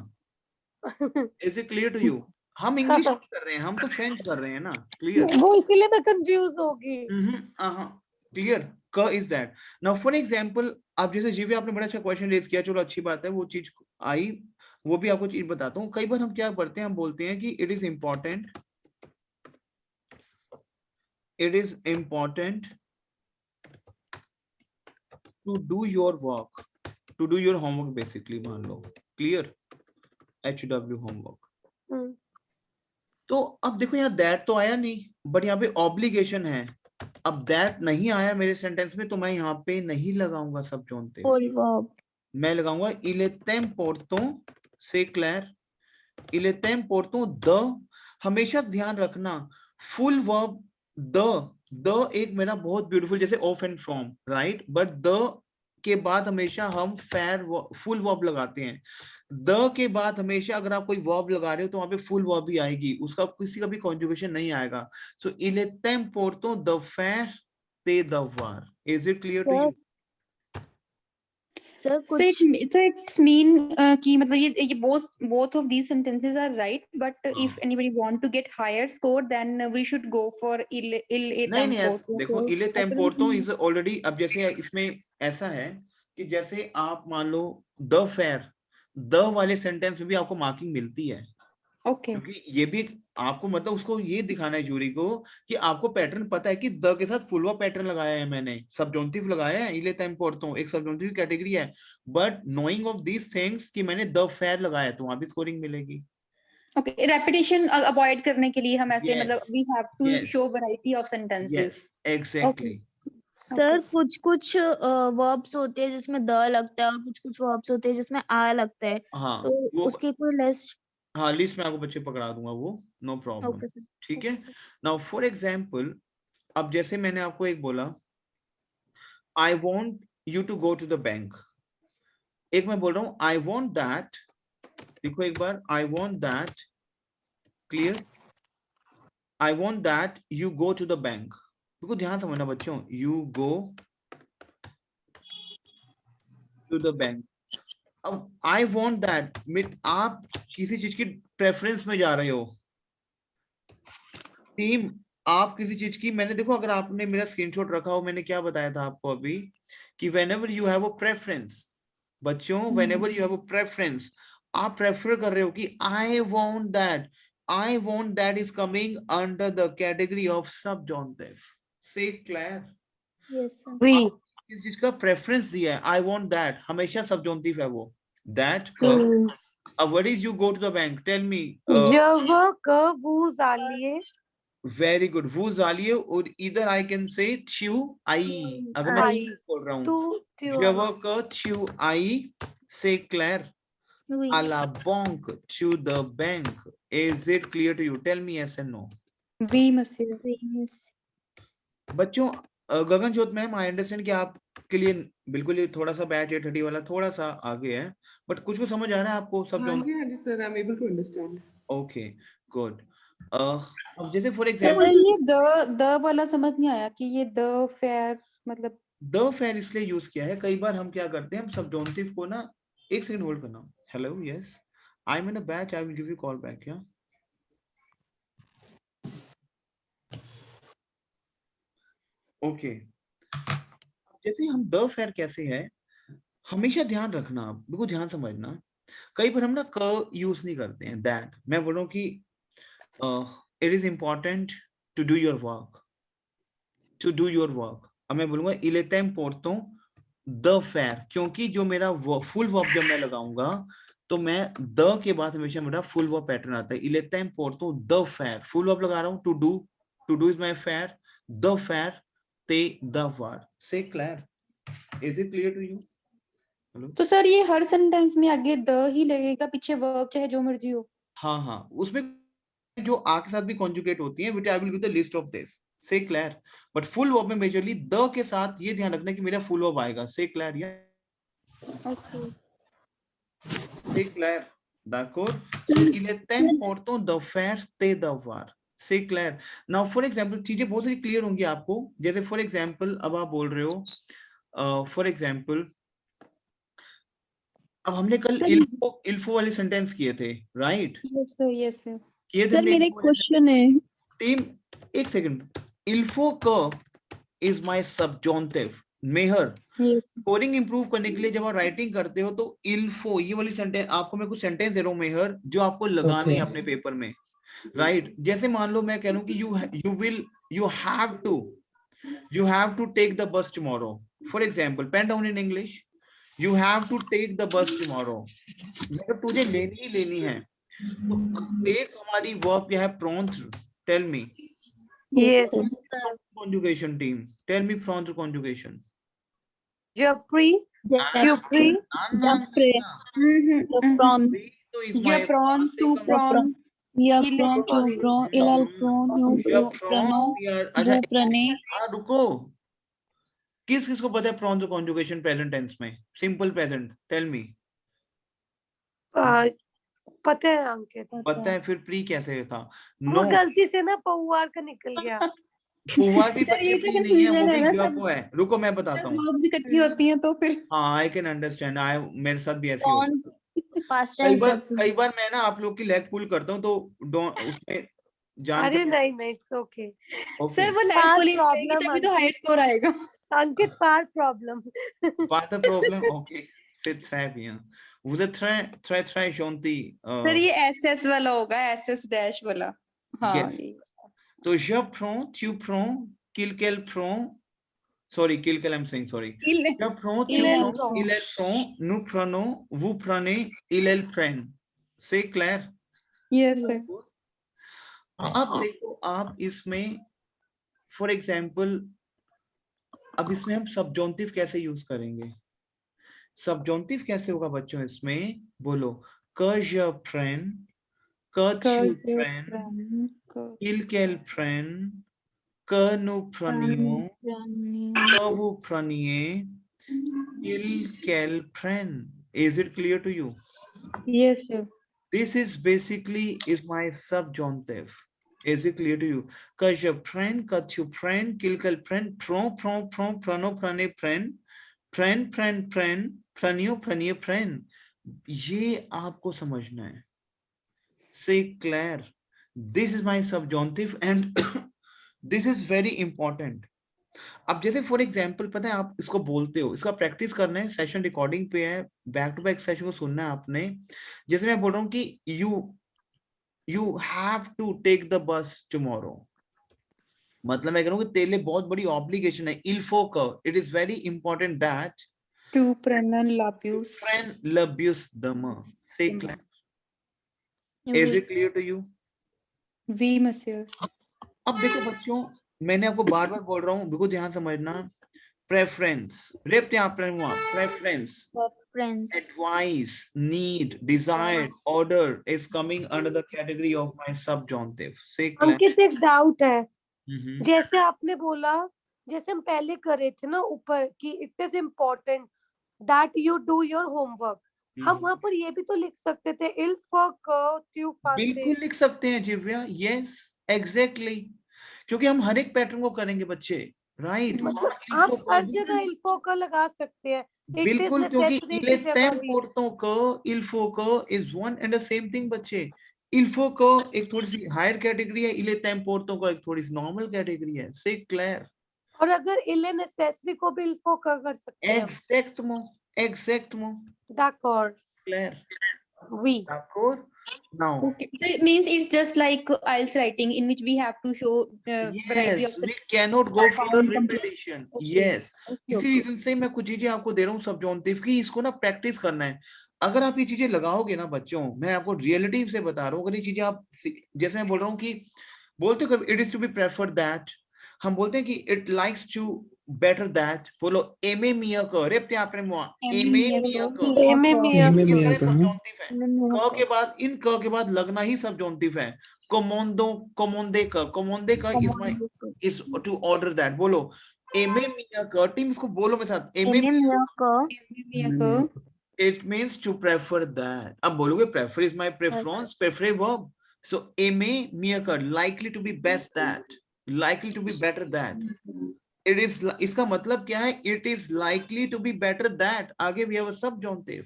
Speaker 1: Is it clear to you? हम इंग्लिश कर रहे हैं, हम तो फ्रेंच कर रहे हैं ना। क्लियर?
Speaker 5: वो इसीलिए मैं कंफ्यूज होगी।
Speaker 1: क्लियर? क is that. Now for example, आप जैसे जीवी आपने बड़ा अच्छा क्वेश्चन रेज किया, चलो अच्छी बात है, वो चीज आई, वो भी आपको चीज बताता हूँ। कई बार हम क्या करते हैं, हम बोलते हैं कि it is important, it is important to do your work, to do your homework basically, मान लो। क्लियर? HW homework. तो अब देखो यहाँ दैट तो आया नहीं, बट यहाँ पे ऑब्लिगेशन है। अब दैट नहीं आया मेरे सेंटेंस में, तो मैं यहाँ पे नहीं लगाऊंगा सबजॉन्टिव,
Speaker 4: full verb.
Speaker 1: मैं लगाऊंगा il est important, से clear? il est important the, हमेशा ध्यान रखना फुल वर्ब द एक मेरा बहुत ब्यूटीफुल, जैसे of and from, right, but the के बाद हमेशा हम फुल वर्ब लगाते हैं। द के बाद हमेशा अगर आप कोई वर्ब लगा रहे हो तो वहां पे फुल वर्ब भी आएगी, उसका किसी का भी कॉन्जुगेशन नहीं आएगा। So il est important de faire tes devoirs। Is it clear to you?
Speaker 4: Sir
Speaker 2: So
Speaker 4: कुछ
Speaker 2: it's mean कि मतलब ये both of these sentences are right, but if anybody want to get higher score, then we should go for ille
Speaker 1: नहीं नहीं
Speaker 2: tempo.
Speaker 1: देखो इले टेम्पोर्टो is already, अब जैसे इसमें ऐसा है कि जैसे आप मान लो द फेयर, द वाले सेंटेंस में भी आपको मार्किंग मिलती है,
Speaker 2: Okay.
Speaker 1: क्योंकि ये भी आपको मतलब उसको ये दिखाना है जूरी को कि आपको पैटर्न पता है कि द के साथ फुल वर्ब पैटर्न लगाया है मैंने, सबजॉन्टिव लगाया है, इले टेम्पोर्टो एक सबजॉन्टिव कैटेगरी है, but knowing of these things कि मैंने द फेयर लगाया तो वहां भी स्कोरिंग मिलेगी।
Speaker 2: Okay, repetition avoid करने के लिए हम ऐसे
Speaker 1: Yes,
Speaker 2: मतलब we have to
Speaker 1: yes.
Speaker 2: show variety of sentences.
Speaker 1: Yes, exactly.
Speaker 4: Sir कुछ कुछ वर्ब्स होते हैं जिसमें द लगता है और कुछ कुछ वर्ब्स होते हैं जिसमें आ लगता है,
Speaker 1: हाँ
Speaker 4: तो
Speaker 1: वो,
Speaker 4: उसकी कोई लिस्ट।
Speaker 1: हाँ लिस्ट में आपको बच्चे पकड़ा दूंगा वो, नो प्रॉब्लम,
Speaker 4: ओके सर।
Speaker 1: ठीक है। नाउ फॉर एग्जाम्पल, अब जैसे मैंने आपको एक बोला I want you to go to the bank, एक मैं बोल रहा हूँ आई वॉन्ट दैट, देखो एक बार, I want that, clear, I want that you go to the bank, देखो ध्यान समझना बच्चों, you go to the bank. अब आई वॉन्ट दैट आप किसी चीज की प्रेफरेंस में जा रहे हो, टीम आप किसी चीज की, मैंने देखो अगर आपने मेरा स्क्रीनशॉट रखा हो, मैंने क्या बताया था आपको अभी कि whenever you have a preference, बच्चों whenever you have a preference, आप प्रेफर कर रहे हो कि I want that is coming under the category of subjunctive. Say Claire,
Speaker 4: yes sir.
Speaker 5: वी
Speaker 1: इस चीज का प्रेफरेंस दिया है, I want that हमेशा subjunctive है वो, that what is you go to the bank, tell me,
Speaker 5: जब क वो जालिए
Speaker 1: वेरी गुड, वो जालिए, और इधर आई कैन से च्यू आई, अगर मैं
Speaker 5: आई
Speaker 1: बोल रहा हूँ
Speaker 5: तू
Speaker 1: जब का च्यू आई, से clear
Speaker 4: Oui.
Speaker 1: a la banque to the bank, is it clear to you, tell me yes and no.
Speaker 2: We must say.
Speaker 4: Yes.
Speaker 1: बच्चों गगनजोत मैम, आई अंडरस्टैंड कि आपके लिए बिल्कुल ये थोड़ा सा बैच 830 वाला थोड़ा सा आगे है, बट कुछ को समझ आ रहा है आपको सब?
Speaker 8: हाँ जी sir, I am able to understand.
Speaker 1: Okay good. अब जैसे फॉर
Speaker 2: सर
Speaker 1: एग्जांपल
Speaker 2: मुझे ये द वाला समझ नहीं आया कि ये द फेयर मतलब
Speaker 1: द फेयर इसलिए यूज किया है, कई बार हम क्या करते हैं, हम सबजॉन्टिव को ना, एक सेकंड होल्ड करना, hello yes I am in a batch, I will give you call back, या ओके। जैसे हम द फेयर कैसे है, हमेशा ध्यान रखना, आप बिल्कुल ध्यान समझना, कई बार हम ना क यूज नहीं करते हैं, दैट मैं बोल रहा हूँ कि it is important to do your work, to do your work, अब मैं बोलूंगा il est important द फेयर, क्योंकि जो मेरा फुल वर्ब जब मैं लगाऊंगा तो मैं द के बाद हमेशा मेरा फुल वर्ब पैटर्न आता है, il est important द फेयर, फुल वर्ब लगा रहा हूँ, टू डू इज माय फेयर, द फेयर ते द वार, say clear, is it clear to you? Hello,
Speaker 2: तो सर ये हर सेंटेंस में आगे द ही लगेगा, पीछे वर्ब चाहे जो मर्जी हो?
Speaker 1: हाँ हाँ, उसमें जो आ के साथ भी कॉन्जुगेट होती है, which I will give the list of this, say clear, but full verb में मेजरली द के साथ ये ध्यान रखना कि मेरा फुल वर्ब आएगा, say clear, या
Speaker 2: okay
Speaker 1: say clear, d'accord, so il est important de faire tes devoirs, say clear। now for example चीजें बहुत सारी क्लियर होंगी आपको, जैसे फॉर एग्जाम्पल अब आप बोल रहे हो, फॉर एग्जाम्पल अब हमने कल इल्फो वाले सेंटेंस किए थे, right?
Speaker 2: Yes sir, yes sir.
Speaker 1: किए थे
Speaker 7: सर
Speaker 1: हमने
Speaker 7: मेरा
Speaker 1: इल्फो वाले
Speaker 7: क्वेश्चन है।
Speaker 1: टीम, एक सेकंड, इल्फो क is my subjunctive, Mehar
Speaker 2: yes
Speaker 1: scoring improve करने के लिए जब आप राइटिंग करते हो तो इल्फो ये वाली सेंटेंस, आपको मैं कुछ सेंटेंस दे रहा हूँ मेहर, जो आपको लगाने हैं अपने पेपर में, राइट? जैसे मान लो मैं कह रहा हूँ कि you have to take the bus tomorrow, for example pen down in English, you have to take the bus tomorrow, मतलब तुझे लेनी ही लेनी है, तो एक हमारी वर्ब क्या है, prompt, tell me
Speaker 5: yes
Speaker 1: conjugation team, tell me prompt conjugation,
Speaker 5: जपरी क्यूपरी
Speaker 7: प्रॉन
Speaker 1: तो is
Speaker 2: या
Speaker 1: my
Speaker 2: प्रॉन, टू प्रॉन,
Speaker 7: या
Speaker 2: इले
Speaker 7: प्रॉन टू प्रॉन इलाल प्रॉन यू प्रनो
Speaker 1: अच्छा
Speaker 7: वो प्रने।
Speaker 1: रुको, किस किस को पता है prompt conjugation present tense में, simple present, tell me,
Speaker 5: पता है अंकित,
Speaker 1: पता है, फिर प्री कैसे था?
Speaker 5: वो
Speaker 1: नो
Speaker 5: गलती से ना पौवार का निकल गया।
Speaker 1: pouvoir भी
Speaker 2: सर
Speaker 1: बच्चे
Speaker 2: ये तो
Speaker 1: प्ली नहीं है, वो
Speaker 2: कंफ्यूजन है
Speaker 1: भी
Speaker 2: ना
Speaker 1: verb
Speaker 2: सब,
Speaker 1: है। रुको मैं बताता हूँ।
Speaker 2: वर्ब्स इकट्ठी होती हैं तो फिर
Speaker 1: हाँ आई कैन अंडरस्टैंड, आई मेरे साथ भी ऐसे ही होता
Speaker 4: कौन
Speaker 1: है।
Speaker 4: पास्ट टेंस जब
Speaker 1: कई बार मैं ना आप लोग की लेग पुल करता हूँ तो उसमें जान
Speaker 5: अरे
Speaker 1: के
Speaker 5: नहीं नहीं, इट्स ओके।
Speaker 1: ओके
Speaker 2: सर वो लैग
Speaker 5: Part
Speaker 2: पुलिंग रहेगी
Speaker 5: problem,
Speaker 2: तभी तो
Speaker 5: Ankit.
Speaker 2: हाइट स्कोर आएगा।
Speaker 5: Ankit, part problem.
Speaker 1: pas de problème, ok, c'est très bien, vous êtes très gentil,
Speaker 2: sir ये एसएस वाला होगा, एसएस डैश वाला। हाँ
Speaker 1: yes,
Speaker 2: ये
Speaker 1: तो je prends, tu prends, qu'il prend, sorry, qu'il I'm saying sorry,
Speaker 2: il
Speaker 1: je prends, tu
Speaker 5: Il
Speaker 1: prends,
Speaker 5: prend.
Speaker 1: il prend, nous prenons, vous prenez, ils prennent, c'est clair?
Speaker 2: Yes sir.
Speaker 1: अब देखो आप इसमें for example, अब इसमें हम सबजॉन्टिव कैसे use करेंगे? सबजॉन्टिव कैसे होगा बच्चों इसमें? बोलो, que je prenne, que tu prennes, qu'ils prennent, que nous prenions, que vous preniez, qu'ils prennent. Is it clear to you?
Speaker 2: Yes sir.
Speaker 1: This is basically is my subjunctive. Is it clear to you? Que je prenne, que tu prennes, qu'ils prennent, prends, prenons, prenez, prenne, prenne, prenions, preniez, prenne. ये आपको समझना है। Say clear. This is my subjunctive and this is very important. अब जैसे for example पता है आप इसको बोलते हो, इसका प्रैक्टिस करना है, सेशन रिकॉर्डिंग पे है, बैक टू बैक सेशन को सुनना है आपने। जैसे मैं बोल रहा हूँ कि you have to take the bus tomorrow, मतलब मैं कह रहा हूँ कि तेरे लिए बहुत बड़ी ऑब्लिगेशन है, il faut que, it is very important that
Speaker 2: टू प्रनन लाप्यूस
Speaker 1: friend labius dama. Say clear. Is it clear to you?
Speaker 2: वी मसियर।
Speaker 1: अब देखो बच्चों, मैंने आपको बार बार बोल रहा हूँ, बिल्कुल ध्यान समझना। प्रेफरेंस, रेप्ट preference, advice, need, desire, order is coming under the category of my subjunctive. Say clear.
Speaker 5: अंकित एक डाउट है,
Speaker 1: Mhm.
Speaker 5: जैसे आपने बोला, जैसे हम पहले कर रहे थे ना ऊपर कि it is important that you do your homework, हम वहां पर ये भी तो लिख सकते थे इल फॉर ट्यू
Speaker 1: बिल्कुल लिख सकते हैं जिव्या, यस एग्जैक्टली, क्योंकि हम हर एक पैटर्न को करेंगे बच्चे, राइट?
Speaker 5: मतलब आप हर जगह इल फॉर लगा सकते हैं, इट इज
Speaker 1: बिल्कुल, क्योंकि
Speaker 5: नेसेसरी
Speaker 1: इले
Speaker 5: की जगह
Speaker 1: तेम
Speaker 5: भी।
Speaker 1: पोर्टों को il faut que is one and the same thing बच्चे। il faut que एक थोड़ी सी हायर कैटेगरी है, इले तेम पोर्टों को एक थोड़ी सी नॉर्मल कैटेगरी है। से क्लियर?
Speaker 5: और अगर इले नेसेसरी को भी इल फॉर कर सकते हैं।
Speaker 1: Exactement.
Speaker 5: D'accord.
Speaker 1: Claire.
Speaker 5: Oui.
Speaker 1: D'accord. Now.
Speaker 2: Okay, so it means it's just like IELTS writing in which we have to show variety of
Speaker 1: Yes, we cannot go for
Speaker 2: sound
Speaker 1: repetition. Yes. इसी reason से मैं कुछ चीजें आपको दे रहा हूँ सबजॉन्टिव की, इसको ना प्रैक्टिस करना है। अगर आप ये चीजें लगाओगे ना बच्चों, मैं आपको रियलिटी से बता रहा हूँ, अगर ये चीजें आप, जैसे मैं बोल रहा हूँ कि बोलते हो it is to be preferred that, हम बोलते हैं कि it likes to better that, बोलो एमे मिया को रेप्टे आपने मुआ एमे मिया को,
Speaker 5: एमे मिया
Speaker 6: एमे मिया
Speaker 1: ये
Speaker 6: को
Speaker 1: सबजॉन्टिव है। क के बाद, इन क के बाद लगना ही सबजॉन्टिव है। कोमोंदे का is my is to order that, बोलो एमे मिया का, टीम इसको बोलो मेरे साथ, एमे मिया
Speaker 2: को
Speaker 1: it means to prefer that। अब बोलोगे prefer is my preference, prefer verb, so aimer मिया का likely to be best that, likely to be better that, it is, इसका मतलब क्या है? it is likely to be better that, आगे we have a subjunctive,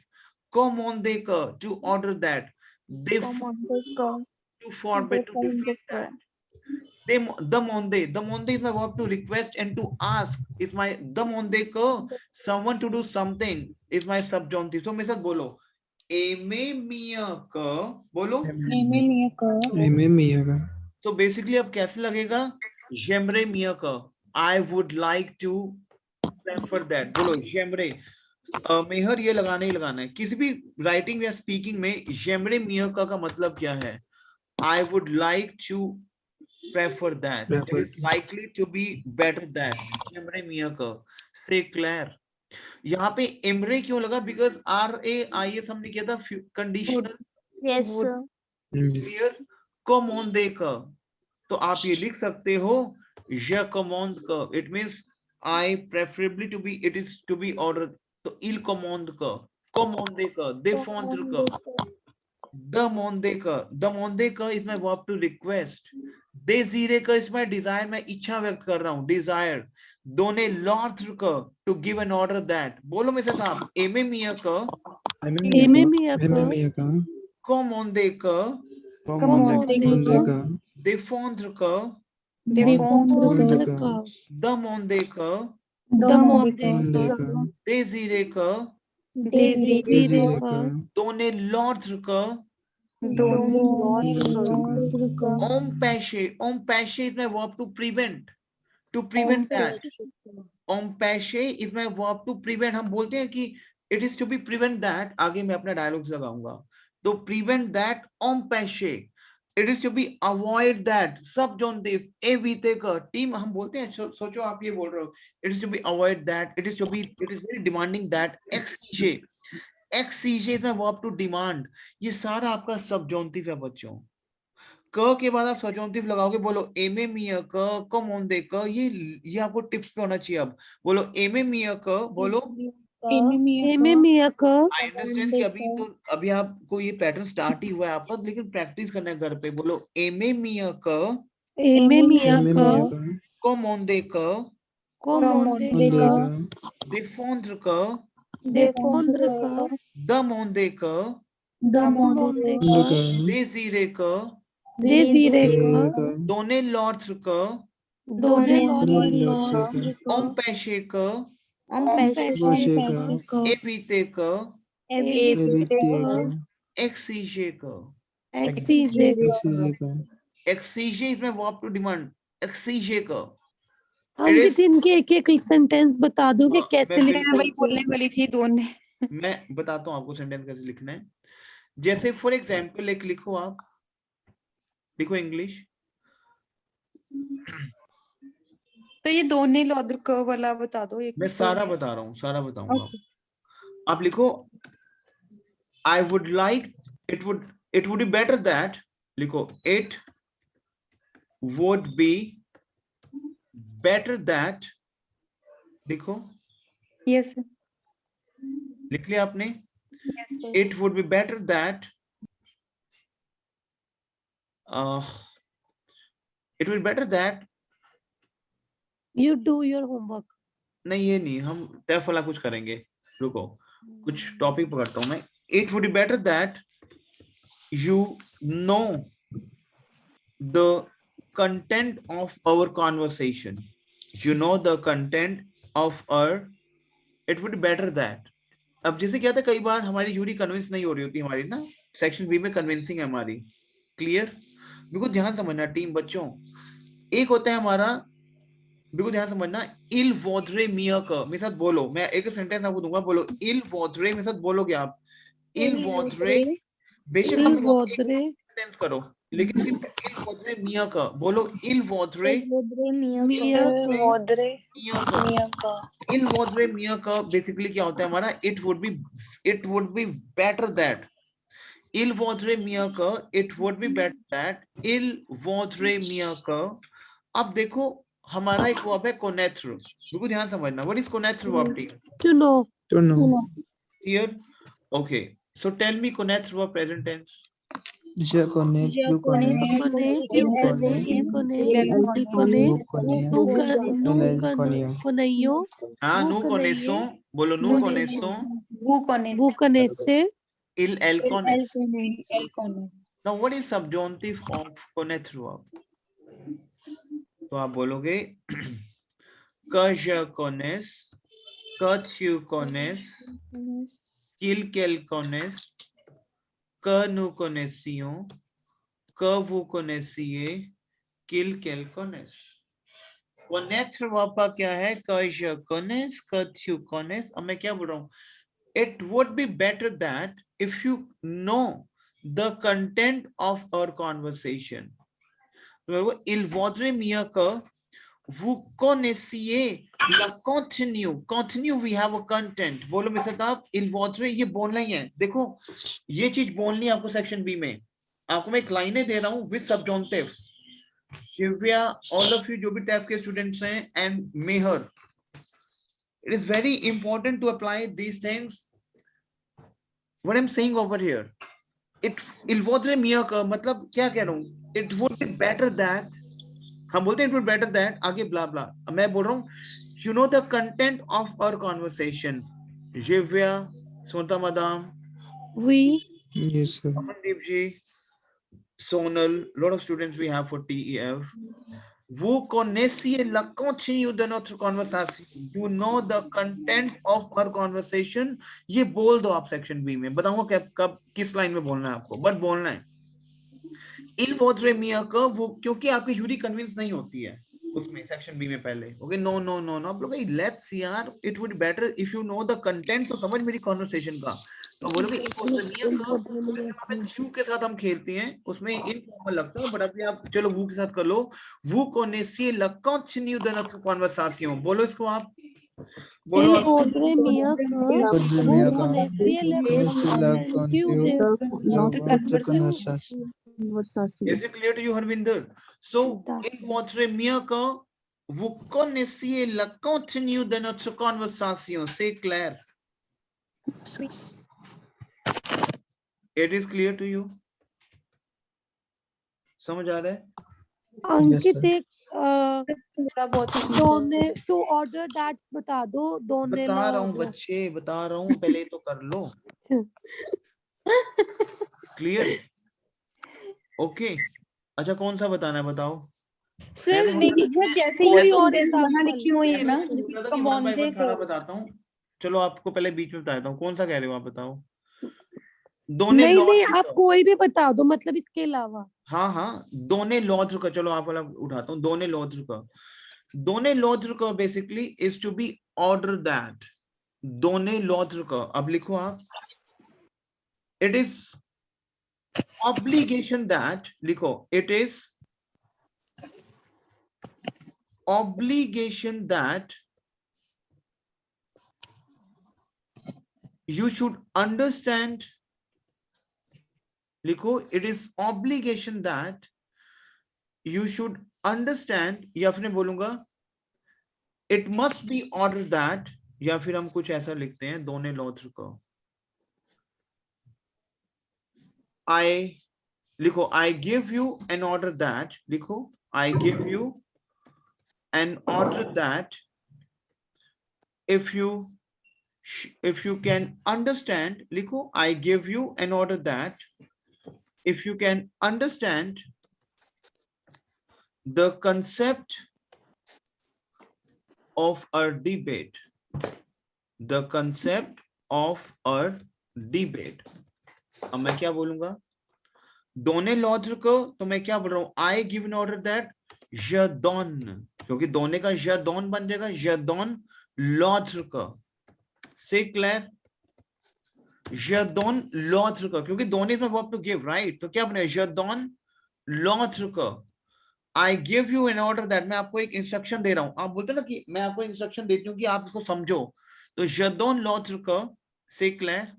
Speaker 1: commande का to order that, they to forbid, to defeat that, the monde is my verb to request and to ask is my, the monde ko someone to do something is my subjunctive। so मेरे साथ बोलो एमे मिया का, बोलो
Speaker 6: एमे मिया का।
Speaker 1: तो basically अब कैसे लगेगा? जेमरे मिया का, I would like to prefer that, बोलो जेमरे। मेहर ये लगाना ही लगाना है, किसी भी राइटिंग या स्पीकिंग में जेमरे मिया का मतलब क्या है? I would like to prefer that, it is likely to be better that, एमरे मिया का। से क्लियर? यहाँ पे एमरे क्यों लगा? बिकॉज RAIS हमने किया था कंडीशनल।
Speaker 4: Yes
Speaker 1: clear? कमोंदे का, तो आप ये लिख सकते हो je commande का, it means I preferably to be, it is to be ordered, तो il commande का, commande का, défendre का, द मोंदे का is my verb to request. desire का इज माई डिजायर, मैं इच्छा व्यक्त कर रहा हूँ, डिजायर। donner l'ordre का to give an order that. बोलो मेरे साथ आप, aimer mieux que,
Speaker 6: Aimer mieux que.
Speaker 1: commander que,
Speaker 2: Commander
Speaker 6: Commander
Speaker 2: que.
Speaker 6: que.
Speaker 1: défendre que,
Speaker 2: Défendre que.
Speaker 1: demander que,
Speaker 6: Demander que.
Speaker 1: désirer que,
Speaker 2: Désirer
Speaker 6: Désirer
Speaker 2: que.
Speaker 6: que.
Speaker 1: donner l'ordre que,
Speaker 2: Donner l'ordre
Speaker 6: L'ordre
Speaker 2: que.
Speaker 6: que.
Speaker 1: empêcher is my verb to prevent, that। empêcher is my verb to prevent। हम बोलते हैं कि it is to be prevent that, आगे मैं अपना dialogues लगाऊंगा, तो prevent that, empêcher। it is to be avoid that, subjunctive, eviter का, टीम हम बोलते हैं, सोचो आप ये बोल रहे हो, it is to be avoid that, it is very demanding that, exiger, exiger is my verb to demand। ये सारा आपका subjunctive है बच्चों। क के बाद आप सब्जॉन्टिव लगाओगे, बोलो एमे मिया क, कमोंदे क, ये आपको टिप्स पे होना चाहिए। अब बोलो एमे मिया क, बोलो।
Speaker 5: एमे मिया का।
Speaker 1: आई अंडरस्टैंड कि अभी आपको ये पैटर्न स्टार्ट ही हुआ है आपका, लेकिन प्रैक्टिस करना है घर पे। बोलो एमे मिया क,
Speaker 5: एमे मिया
Speaker 6: Aimer
Speaker 5: का।
Speaker 6: mieux que.
Speaker 1: कमोंदे क,
Speaker 5: कोमोंदे
Speaker 6: Commander
Speaker 5: का।
Speaker 6: que.
Speaker 1: défendre क,
Speaker 5: défendre का।
Speaker 1: demander क,
Speaker 5: demander
Speaker 6: Demander
Speaker 5: का।
Speaker 6: que.
Speaker 1: désirer क,
Speaker 5: désirer का।
Speaker 6: Désirer que.
Speaker 1: donner l'ordre क,
Speaker 5: donner
Speaker 6: Donner
Speaker 5: l'ordre
Speaker 6: l'ordre que.
Speaker 1: empêcher क,
Speaker 4: empêcher
Speaker 6: Empêcher que.
Speaker 5: का।
Speaker 1: éviter क,
Speaker 6: Éviter que.
Speaker 1: exiger क।
Speaker 5: exiger का।
Speaker 6: Exiger que.
Speaker 1: exiger is my verb to demand, exiger का।
Speaker 5: अंकित इनके एक एक सेंटेंस बता दो कि कैसे
Speaker 1: मैं
Speaker 5: लिख
Speaker 2: मैं वही बोलने वाली थी दोनों।
Speaker 1: मैं बताता हूँ आपको सेंटेंस कैसे लिखना है। जैसे फॉर एग्जाम्पल एक लिखो, आप लिखो इंग्लिश।
Speaker 2: तो ये दोनों लॉर्ड क वाला बता दो एक।
Speaker 1: मैं सारा बता रहा हूँ, सारा बताऊंगा। आप लिखो I would like, it would be better that, लिखो it would be better that, लिखो।
Speaker 2: यस
Speaker 1: लिख लिया आपने?
Speaker 2: Yes sir.
Speaker 1: It would be better that, it would better that.
Speaker 5: you do your homework।
Speaker 1: नहीं ये नहीं, हम टफ वाला कुछ करेंगे, रुको कुछ टॉपिक पकड़ता हूं मैं। It would be better that you know the content of our conversation, you know the content of our, it would be better that. अब जैसे क्या था, कई बार हमारी जूरी कन्विंस नहीं हो रही होती हमारी ना, सेक्शन बी में कन्विंसिंग है हमारी, क्लियर? बिल्कुल ध्यान समझना टीम बच्चों। एक होता है हमारा, बिल्कुल ध्यान समझना, इल वोद्रे मिया का, मेरे साथ बोलो, मैं एक सेंटेंस आपको दूंगा, बोलो इल वोद्रे, मेरे साथ बोलोगे आप, इल वोद्रे। बेशक हम सेंटेंस करो, लेकिन फिर इल वोद्रे मिया का बोलो, इल वोद्रे मिया का। इल वोद्रे मिया का बेसिकली क्या होता है हमारा, it would be better that, इल वोद्रे मिया का, it would be better that, इल वोद्रे मिया का। अब देखो हमारा एक वर्ब है कोनेथ्र, बिल्कुल ध्यान समझना, व्हाट इज कोनेथ्र verb team?
Speaker 5: to know।
Speaker 6: To know.
Speaker 1: Here, okay, so tell me कोनेथ्र verb present tense।
Speaker 6: Je connais. Tu connais. Tu connais.
Speaker 1: हाँ, nous connaissons, बोलो nous connaissons,
Speaker 5: vous connaissez।
Speaker 1: il connaissent।
Speaker 2: एल कॉनेस।
Speaker 1: Now what is subjunctive of connaître verb? तो आप बोलोगे que je connaisse, que tu connaisses, qu'il connaisse, que nous connaissions, que vous connaissiez, qu'il connaisse। connaître verb का क्या है? que je connaisse, que tu connaisses। अब मैं क्या बोल रहा हूँ? It would be better that if you know the content of our conversation. Il vaudrait mieux que vous connaissiez la contenu। contenu we have a content। बोलो मेरे साथ आप, il vaudrait, ये बोलना ही है। देखो ये चीज बोलनी है आपको सेक्शन बी में। आपको मैं एक लाइनें दे रहा हूँ विद सबजॉन्टिव। शिव्या, ऑल ऑफ यू जो भी टैफ के स्टूडेंट्स हैं, and Meher, it is very important to apply these things what I'm saying over here। il vaudrait mieux que मतलब क्या कह रहा हूँ, it would be better that, हम बोलते हैं it would be better that, आगे blah blah, मैं बोल रहा हूँ you know the content of our conversation. Jivya, Sonata madam,
Speaker 7: We.
Speaker 6: Yes, sir.
Speaker 1: Amandeep ji, Sonal, lot of students we have for TEF. Vous connaissez le contenu de notre conversation. You know the content of our conversation. ये बोल दो आप section B में, बताऊंगा कब किस line में बोलना है आपको, बट बोलना है. Il vaudrait mieux que वो, क्योंकि आपकी जूरी कन्विंस नहीं होती है उसमें सेक्शन बी में पहले. Okay, no no no no, आप लोग लेट्स यार, it would better if you know the content. तो समझ मेरी कॉन्वर्सेशन का. तो बोलोगे il vaudrait mieux que, वहाँ पे you के साथ हम खेलते हैं, उसमें इनफॉर्मल लगता है, बट अभी आप चलो वो के साथ कर लो. Vous connaissez le contenu de notre conversation. बोलो इसको आप, बोलो
Speaker 5: Il
Speaker 1: आप.
Speaker 5: vaudrait mieux que
Speaker 6: Vaudrait
Speaker 5: vous
Speaker 6: mieux que
Speaker 5: connaissiez le
Speaker 6: connaissez la
Speaker 5: contenu de
Speaker 6: notre conversation.
Speaker 1: Is it clear to you, Harvinder? So, il vaudrait mieux que vous connaissiez le contenu de notre conversation. C'est clair. It is clear to you? समझ आ रहा है?
Speaker 5: अंकित
Speaker 6: sir.
Speaker 5: एक
Speaker 2: थोड़ा बहुत ही
Speaker 5: दोने to order that बता दो. दोने
Speaker 1: बता रहा हूँ बच्चे, बता रहा हूँ, पहले तो कर लो. क्लियर? ओके. अच्छा, कौन सा बताना है बताओ.
Speaker 2: सर नहीं सर, जैसे
Speaker 5: कोई
Speaker 2: ही
Speaker 5: और
Speaker 2: सेंटेंस वहां
Speaker 5: example.
Speaker 2: लिखी हुई है ना,
Speaker 1: मैंने
Speaker 2: जैसे
Speaker 1: बोला था कि one by
Speaker 2: कमोंदे
Speaker 1: one सारा बताता हूँ. चलो आपको पहले बीच में बता देता हूँ. कौन सा कह रहे हो आप, बताओ. दोने
Speaker 5: नहीं नहीं,
Speaker 1: लॉज
Speaker 5: आप
Speaker 1: का.
Speaker 5: कोई भी बता दो, मतलब इसके अलावा.
Speaker 1: हाँ हाँ, दोने लॉज का. चलो आप वाला उठाता हूँ. दोने लॉज का. दोने लॉज का basically is to be order that. दोने लॉज का अब लिखो आप. इट इज obligation that, लिखो, it is obligation that you should understand, लिखो, it is obligation that you should understand, या फिर मैं बोलूंगा it must be order that, या फिर हम कुछ ऐसा लिखते हैं दोने लॉज का. I, लिखो, I give you an order that, लिखो, I give you an order that if you can understand, लिखो, I give you an order that if you can understand the concept of a debate, the concept of a debate. अब मैं क्या बोलूंगा, दोने laws को, तो मैं क्या बोल रहा हूं, I give an order that je donne, क्योंकि दोने का je donne बन जाएगा je donne l'autre का. C'est clair? je donne l'autre का, क्योंकि दोने इसमें verb to give, right? तो क्या बनेगा, je donne l'autre का. I give you an order that, मैं आपको एक इंस्ट्रक्शन दे रहा हूं. आप बोलते ना कि मैं आपको इंस्ट्रक्शन देती हूँ कि आप इसको समझो, तो je donne l'autre का. C'est clair?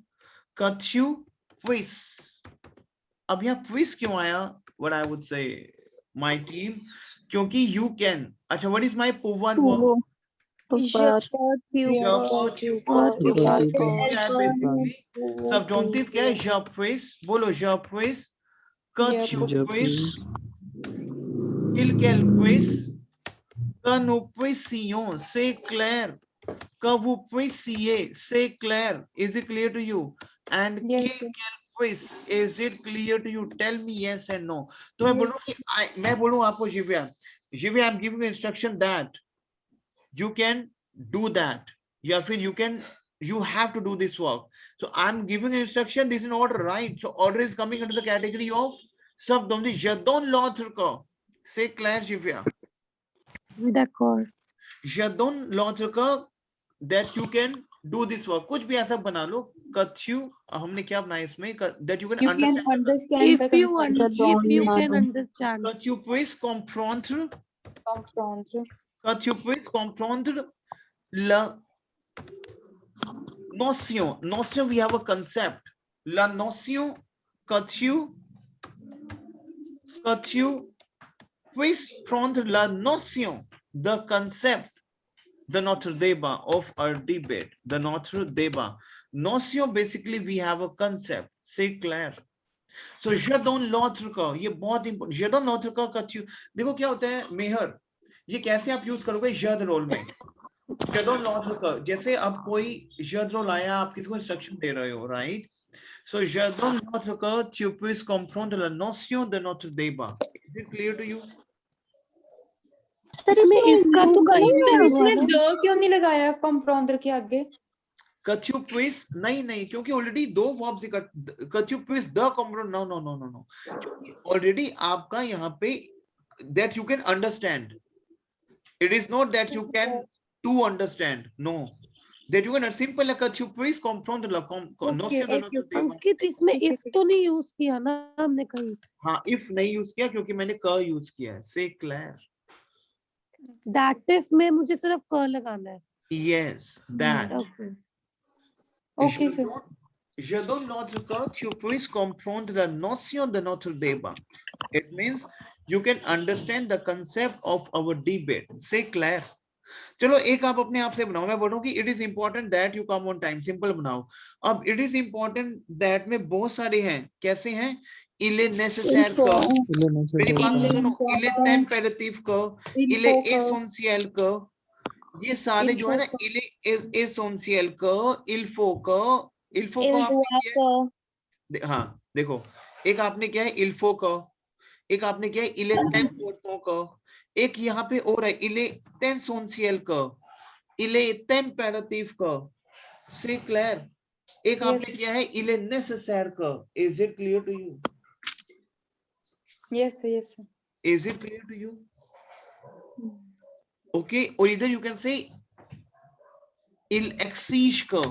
Speaker 1: Que tu puisses. अब यहाँ puisse क्यों आया? What I would say, my team, क्योंकि you can. अच्छा, what is my pouvoir verb? Subjunctive क्या है? Je puisse. बोलो, je puisse. Que tu puisses. Qu'il puisse. Que nous puissions. C'est clair. Que vous puissiez. C'est clair. Is it clear to you? And
Speaker 2: Yes,
Speaker 1: qu'il puisse. Is it clear to you? Tell me yes and no. तो मैं बोलूँ कि मैं बोलूँ आपको, Jivya, I'm giving you instruction that you can do that. या फिर you have to do this work. So I'm giving you instruction. This is an order, right? So order is coming under the category of subjunctive. Je donne l'ordre का. C'est clair, Jivya?
Speaker 5: D'accord.
Speaker 1: Je donne l'ordre का that you can do this work. कुछ भी ऐसा बना लो. कछु, हमने क्या बनाया इसमें? That you can understand.
Speaker 5: If you can understand.
Speaker 1: Que tu puisses comprendre. Que tu puisses comprendre la notion. Notion, we have a concept. La notion, que tu puisses prendre la notion, the concept, the notre débat of our debate, the notre débat. Notion, basically we have a concept. C'est clair? सो जदोन लॉथरका, ये बहुत important, जदोन लॉथरका का देखो क्या होता है मेहर, ये कैसे आप यूज करोगे जद रोल में। जदोन लॉथरका, जैसे आप कोई जद रोल आया, आप किसी को इंस्ट्रक्शन दे रहे हो, right? So jadon l'autre tu peux comprendre la notion de notre débat. Is it clear to you?
Speaker 5: इसमें इसका तो कहीं
Speaker 2: सर
Speaker 5: नहीं
Speaker 2: इसमें
Speaker 5: हुआ ना।
Speaker 2: द क्यों नहीं लगाया comprendre के आगे?
Speaker 1: Que tu puisses, नहीं, क्योंकि ऑलरेडी दो verbs que tu puisses the comprendre, no. Already आपका यहाँ पे that you can understand. It is not that you can to understand. No. That you can simple que tu puisses comprendre la notion de notre débat.
Speaker 5: अंकित इसमें if तो नहीं use किया ना हमने कहीं।
Speaker 1: हाँ, if नहीं यूज किया क्योंकि मैंने क यूज किया है। Say Claire.
Speaker 5: That if में मुझे सिर्फ क लगाना है।
Speaker 1: Yes, that.
Speaker 2: Okay sir.
Speaker 1: Je donne notre que tu puisses comprendre la notion de notre débat. It means you can understand the concept of our debate. Say Claire. चलो एक आप अपने आप से बनाओ, मैं बोलूँ कि it is important that you come on time, simple बनाओ। अब इट इज इंपॉर्टेंट दैट में बहुत सारे हैं, कैसे हैं? il est nécessaire que, मेरी बात तो सुनो, il est impératif que, il est essentiel que, ये सारे जो है ना, il est essentiel que, il faut que आपने किया है, हाँ देखो, एक आपने क्या है il faut que, एक आपने क्या है il est important que, एक यहाँ पे और है il est essentiel que, il est impératif que, c'est clair? एक आपने किया है il est nécessaire que, is it clear to you?
Speaker 2: Yes sir.
Speaker 1: Is it clear to you? Okay, or either you can say il exige que,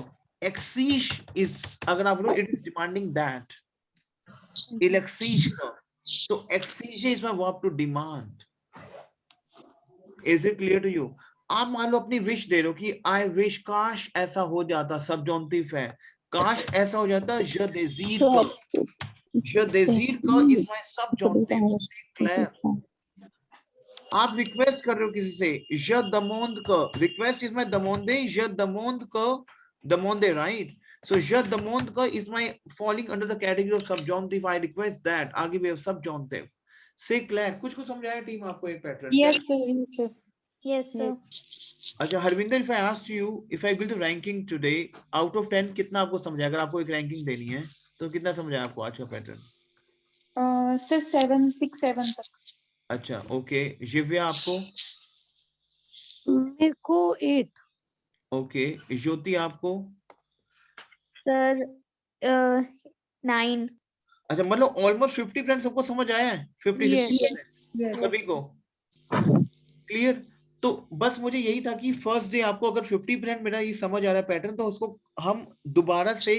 Speaker 1: exige is अगर आप बोलो it is demanding that, il exige que, so exige is my verb to demand. Is it clear to you? आप मान लो अपनी wish दे रहे हो कि I wish काश ऐसा हो जाता, subjunctive है, काश ऐसा हो जाता, je désire que, je désire que is my subjunctive. Claire? आप रिक्वेस्ट कर रहे हो किसी से, je demande que, request is my demander, je demande que, demander, right? So je demande que is my falling under the category of subjunctive. I request that, आगे भी subjunctive. Say Claire, कुछ समझ आया टीम आपको एक pattern?
Speaker 2: Yes sir.
Speaker 4: Yes sir.
Speaker 1: अच्छा Harvinder, if I asked you, if I give the ranking today out of 10, कितना आपको समझ आया? अगर आपको एक रैंकिंग देनी है तो कितना समझ आया आपको आज का पैटर्न?
Speaker 2: सर 6-7 तक।
Speaker 1: अच्छा ओके, जिव्या आपको?
Speaker 5: मेरे को 8।
Speaker 1: ओके, ज्योति आपको?
Speaker 4: सर 9।
Speaker 1: अच्छा मतलब ऑलमोस्ट 50% सबको समझ आया है? 50-60% सभी को क्लियर? तो बस मुझे यही था कि फर्स्ट डे आपको अगर 50% मेरा ये समझ आ रहा है पैटर्न, तो उसको हम दोबारा से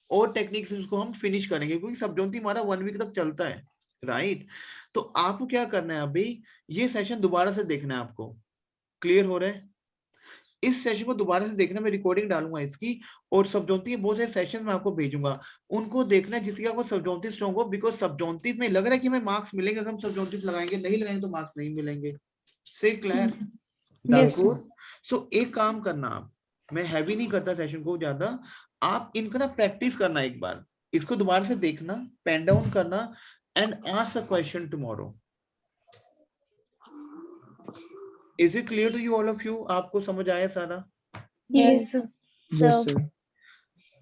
Speaker 1: और टेक्निक से उसको हम फिनिश करेंगे, क्योंकि सबजॉन्टी हमारा 1 वीक तक चलता है, राइट? तो आपको क्या करना है, अभी ये सेशन दोबारा से देखना है आपको। क्लियर हो रहा है? इस सेशन को दोबारा से देखना, मैं रिकॉर्डिंग डालूंगा इसकी, और सबजॉन्टी के बहुत सारे सेशन मैं आपको भेजूंगा, उनको देखना है जिसकी आपको सबजॉन्टी स्ट्रॉन्ग हो, बिकॉज सबजॉन्टी में लग रहा है कि हमें मार्क्स मिलेंगे अगर हम सबजॉन्टी लगाएंगे, नहीं लगाएंगे तो मार्क्स नहीं मिलेंगे। से क्लियर? सो एक काम करना, आप, मैं हैवी नहीं करता सेशन को ज्यादा, आप इनका ना प्रैक्टिस करना, एक बार इसको दोबारा से देखना, पेन डाउन करना and ask a question tomorrow. Is it clear to you all of you? आपको समझ आया सारा?
Speaker 2: Yes
Speaker 6: Yes sir.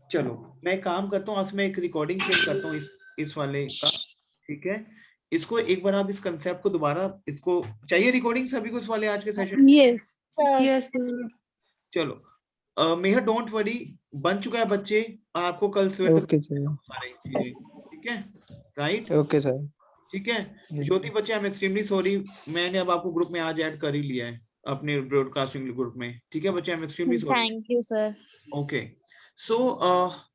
Speaker 1: चलो मैं काम करता हूँ, आज मैं एक रिकॉर्डिंग शेयर करता हूँ इस वाले का, ठीक है? इसको एक बार आप इस कंसेप्ट को दोबारा, इसको चाहिए रिकॉर्डिंग सभी को इस वाले आज के सेशन?
Speaker 2: yes
Speaker 1: चलो मेहर डोंट वरी, बन चुका है बच्चे, आपको कल सवेरे
Speaker 6: Okay sir.
Speaker 1: सारे चीजें, ठीक है? राइट?
Speaker 6: Okay sir.
Speaker 1: ठीक है ज्योति बच्चे, आई एम एक्सट्रीमली सॉरी, मैंने अब आपको ग्रुप में आज ऐड कर ही लिया है अपने ब्रॉडकास्टिंग ग्रुप में, ठीक है बच्चे? I am extremely sorry.
Speaker 4: Thank you sir.
Speaker 1: Okay, so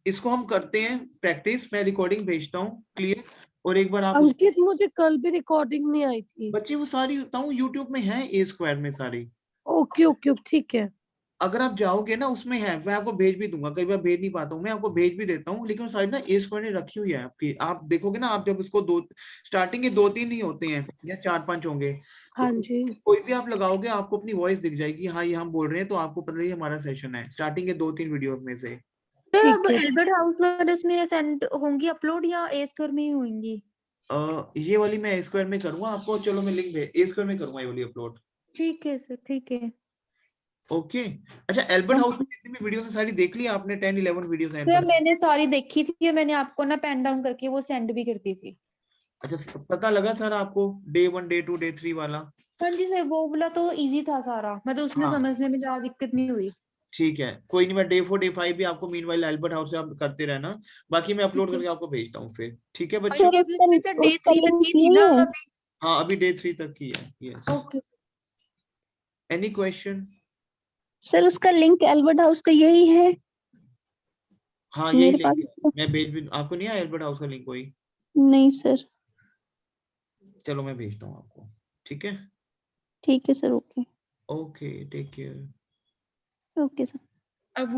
Speaker 1: इसको हम करते हैं प्रैक्टिस, मैं रिकॉर्डिंग भेजता हूँ, क्लियर? और एक बार आप
Speaker 5: अंकित मुझे कल भी रिकॉर्डिंग नहीं आई थी।
Speaker 1: बच्चे वो सारी बताऊं यूट्यूब में है, ए स्क्वायर में सारी।
Speaker 5: ओके ठीक है।
Speaker 1: अगर आप जाओगे ना उसमें है, मैं आपको भेज भी दूंगा, कई बार भेज नहीं पाता हूँ, मैं आपको भेज भी देता हूँ, लेकिन साइड ना ए स्क्वायर ने रखी हुई है आपकी, आप देखोगे ना, आप जब उसको स्टार्टिंग के 2-3 ही होते हैं या 4-5 होंगे,
Speaker 5: हाँ जी,
Speaker 1: कोई भी आप लगाओगे आपको अपनी वॉइस दिख जाएगी, हाँ ये हम बोल रहे हैं, तो आपको पता ही हमारा सेशन है स्टार्टिंग के 2-3 वीडियो में से,
Speaker 2: सर अब
Speaker 4: ठीक है।
Speaker 2: एल्बर्ट हाउस वाले उसमें सेंड होंगी अपलोड या ए स्क्वायर में ही होंगी?
Speaker 1: ये वाली मैं ए स्क्वायर में करूंगा आपको, चलो मैं लिंक भेज ए स्क्वायर में करूंगा ये वाली अपलोड।
Speaker 2: ठीक है सर, ठीक है।
Speaker 1: ओके। अच्छा, एल्बर्ट हाउस में जितनी भी वीडियोस है सारी देख ली आपने? 10-11 वीडियोस हैं
Speaker 2: सर
Speaker 1: एल्बर्ट।
Speaker 2: मैंने सारी देखी थी, मैंने आपको ना पेन डाउन करके वो सेंड भी करती थी।
Speaker 1: अच्छा, पता लगा सर आपको डे 1 डे 2 डे 3 वाला?
Speaker 2: हाँ जी सर, वो वाला तो इजी था सारा, मतलब उसमें
Speaker 1: हाँ
Speaker 2: समझने में ज्यादा दिक्कत नहीं हुई।
Speaker 1: ठीक है, कोई नहीं, मैं डे 4 डे 5 भी आपको मीनवाइल एल्बर्ट हाउस से आप करते रहना, बाकी मैं अपलोड
Speaker 2: ठीक है।
Speaker 1: करके आपको भेजता हूँ फिर, ठीक है
Speaker 2: और
Speaker 1: बच्चों?
Speaker 2: ये भी उसमें से डे 3 तक की थी ना अभी?
Speaker 1: हाँ अभी डे 3 तक की है। Yes.
Speaker 2: Okay.
Speaker 1: Any question?
Speaker 4: Sir उसका लिंक एल्बर्ट हाउस का यही है
Speaker 1: हाँ यही
Speaker 4: मेरे
Speaker 1: लिंक है,
Speaker 4: पास?
Speaker 1: मैं भेज भी, आपको नहीं आया एल्बर्ट हाउस का लिंक कोई?
Speaker 4: नहीं सर।
Speaker 1: चलो मैं भेजता हूँ आपको, ठीक है?
Speaker 4: ठीक है sir, okay.
Speaker 1: Okay, take care.
Speaker 4: Okay sir.
Speaker 2: अब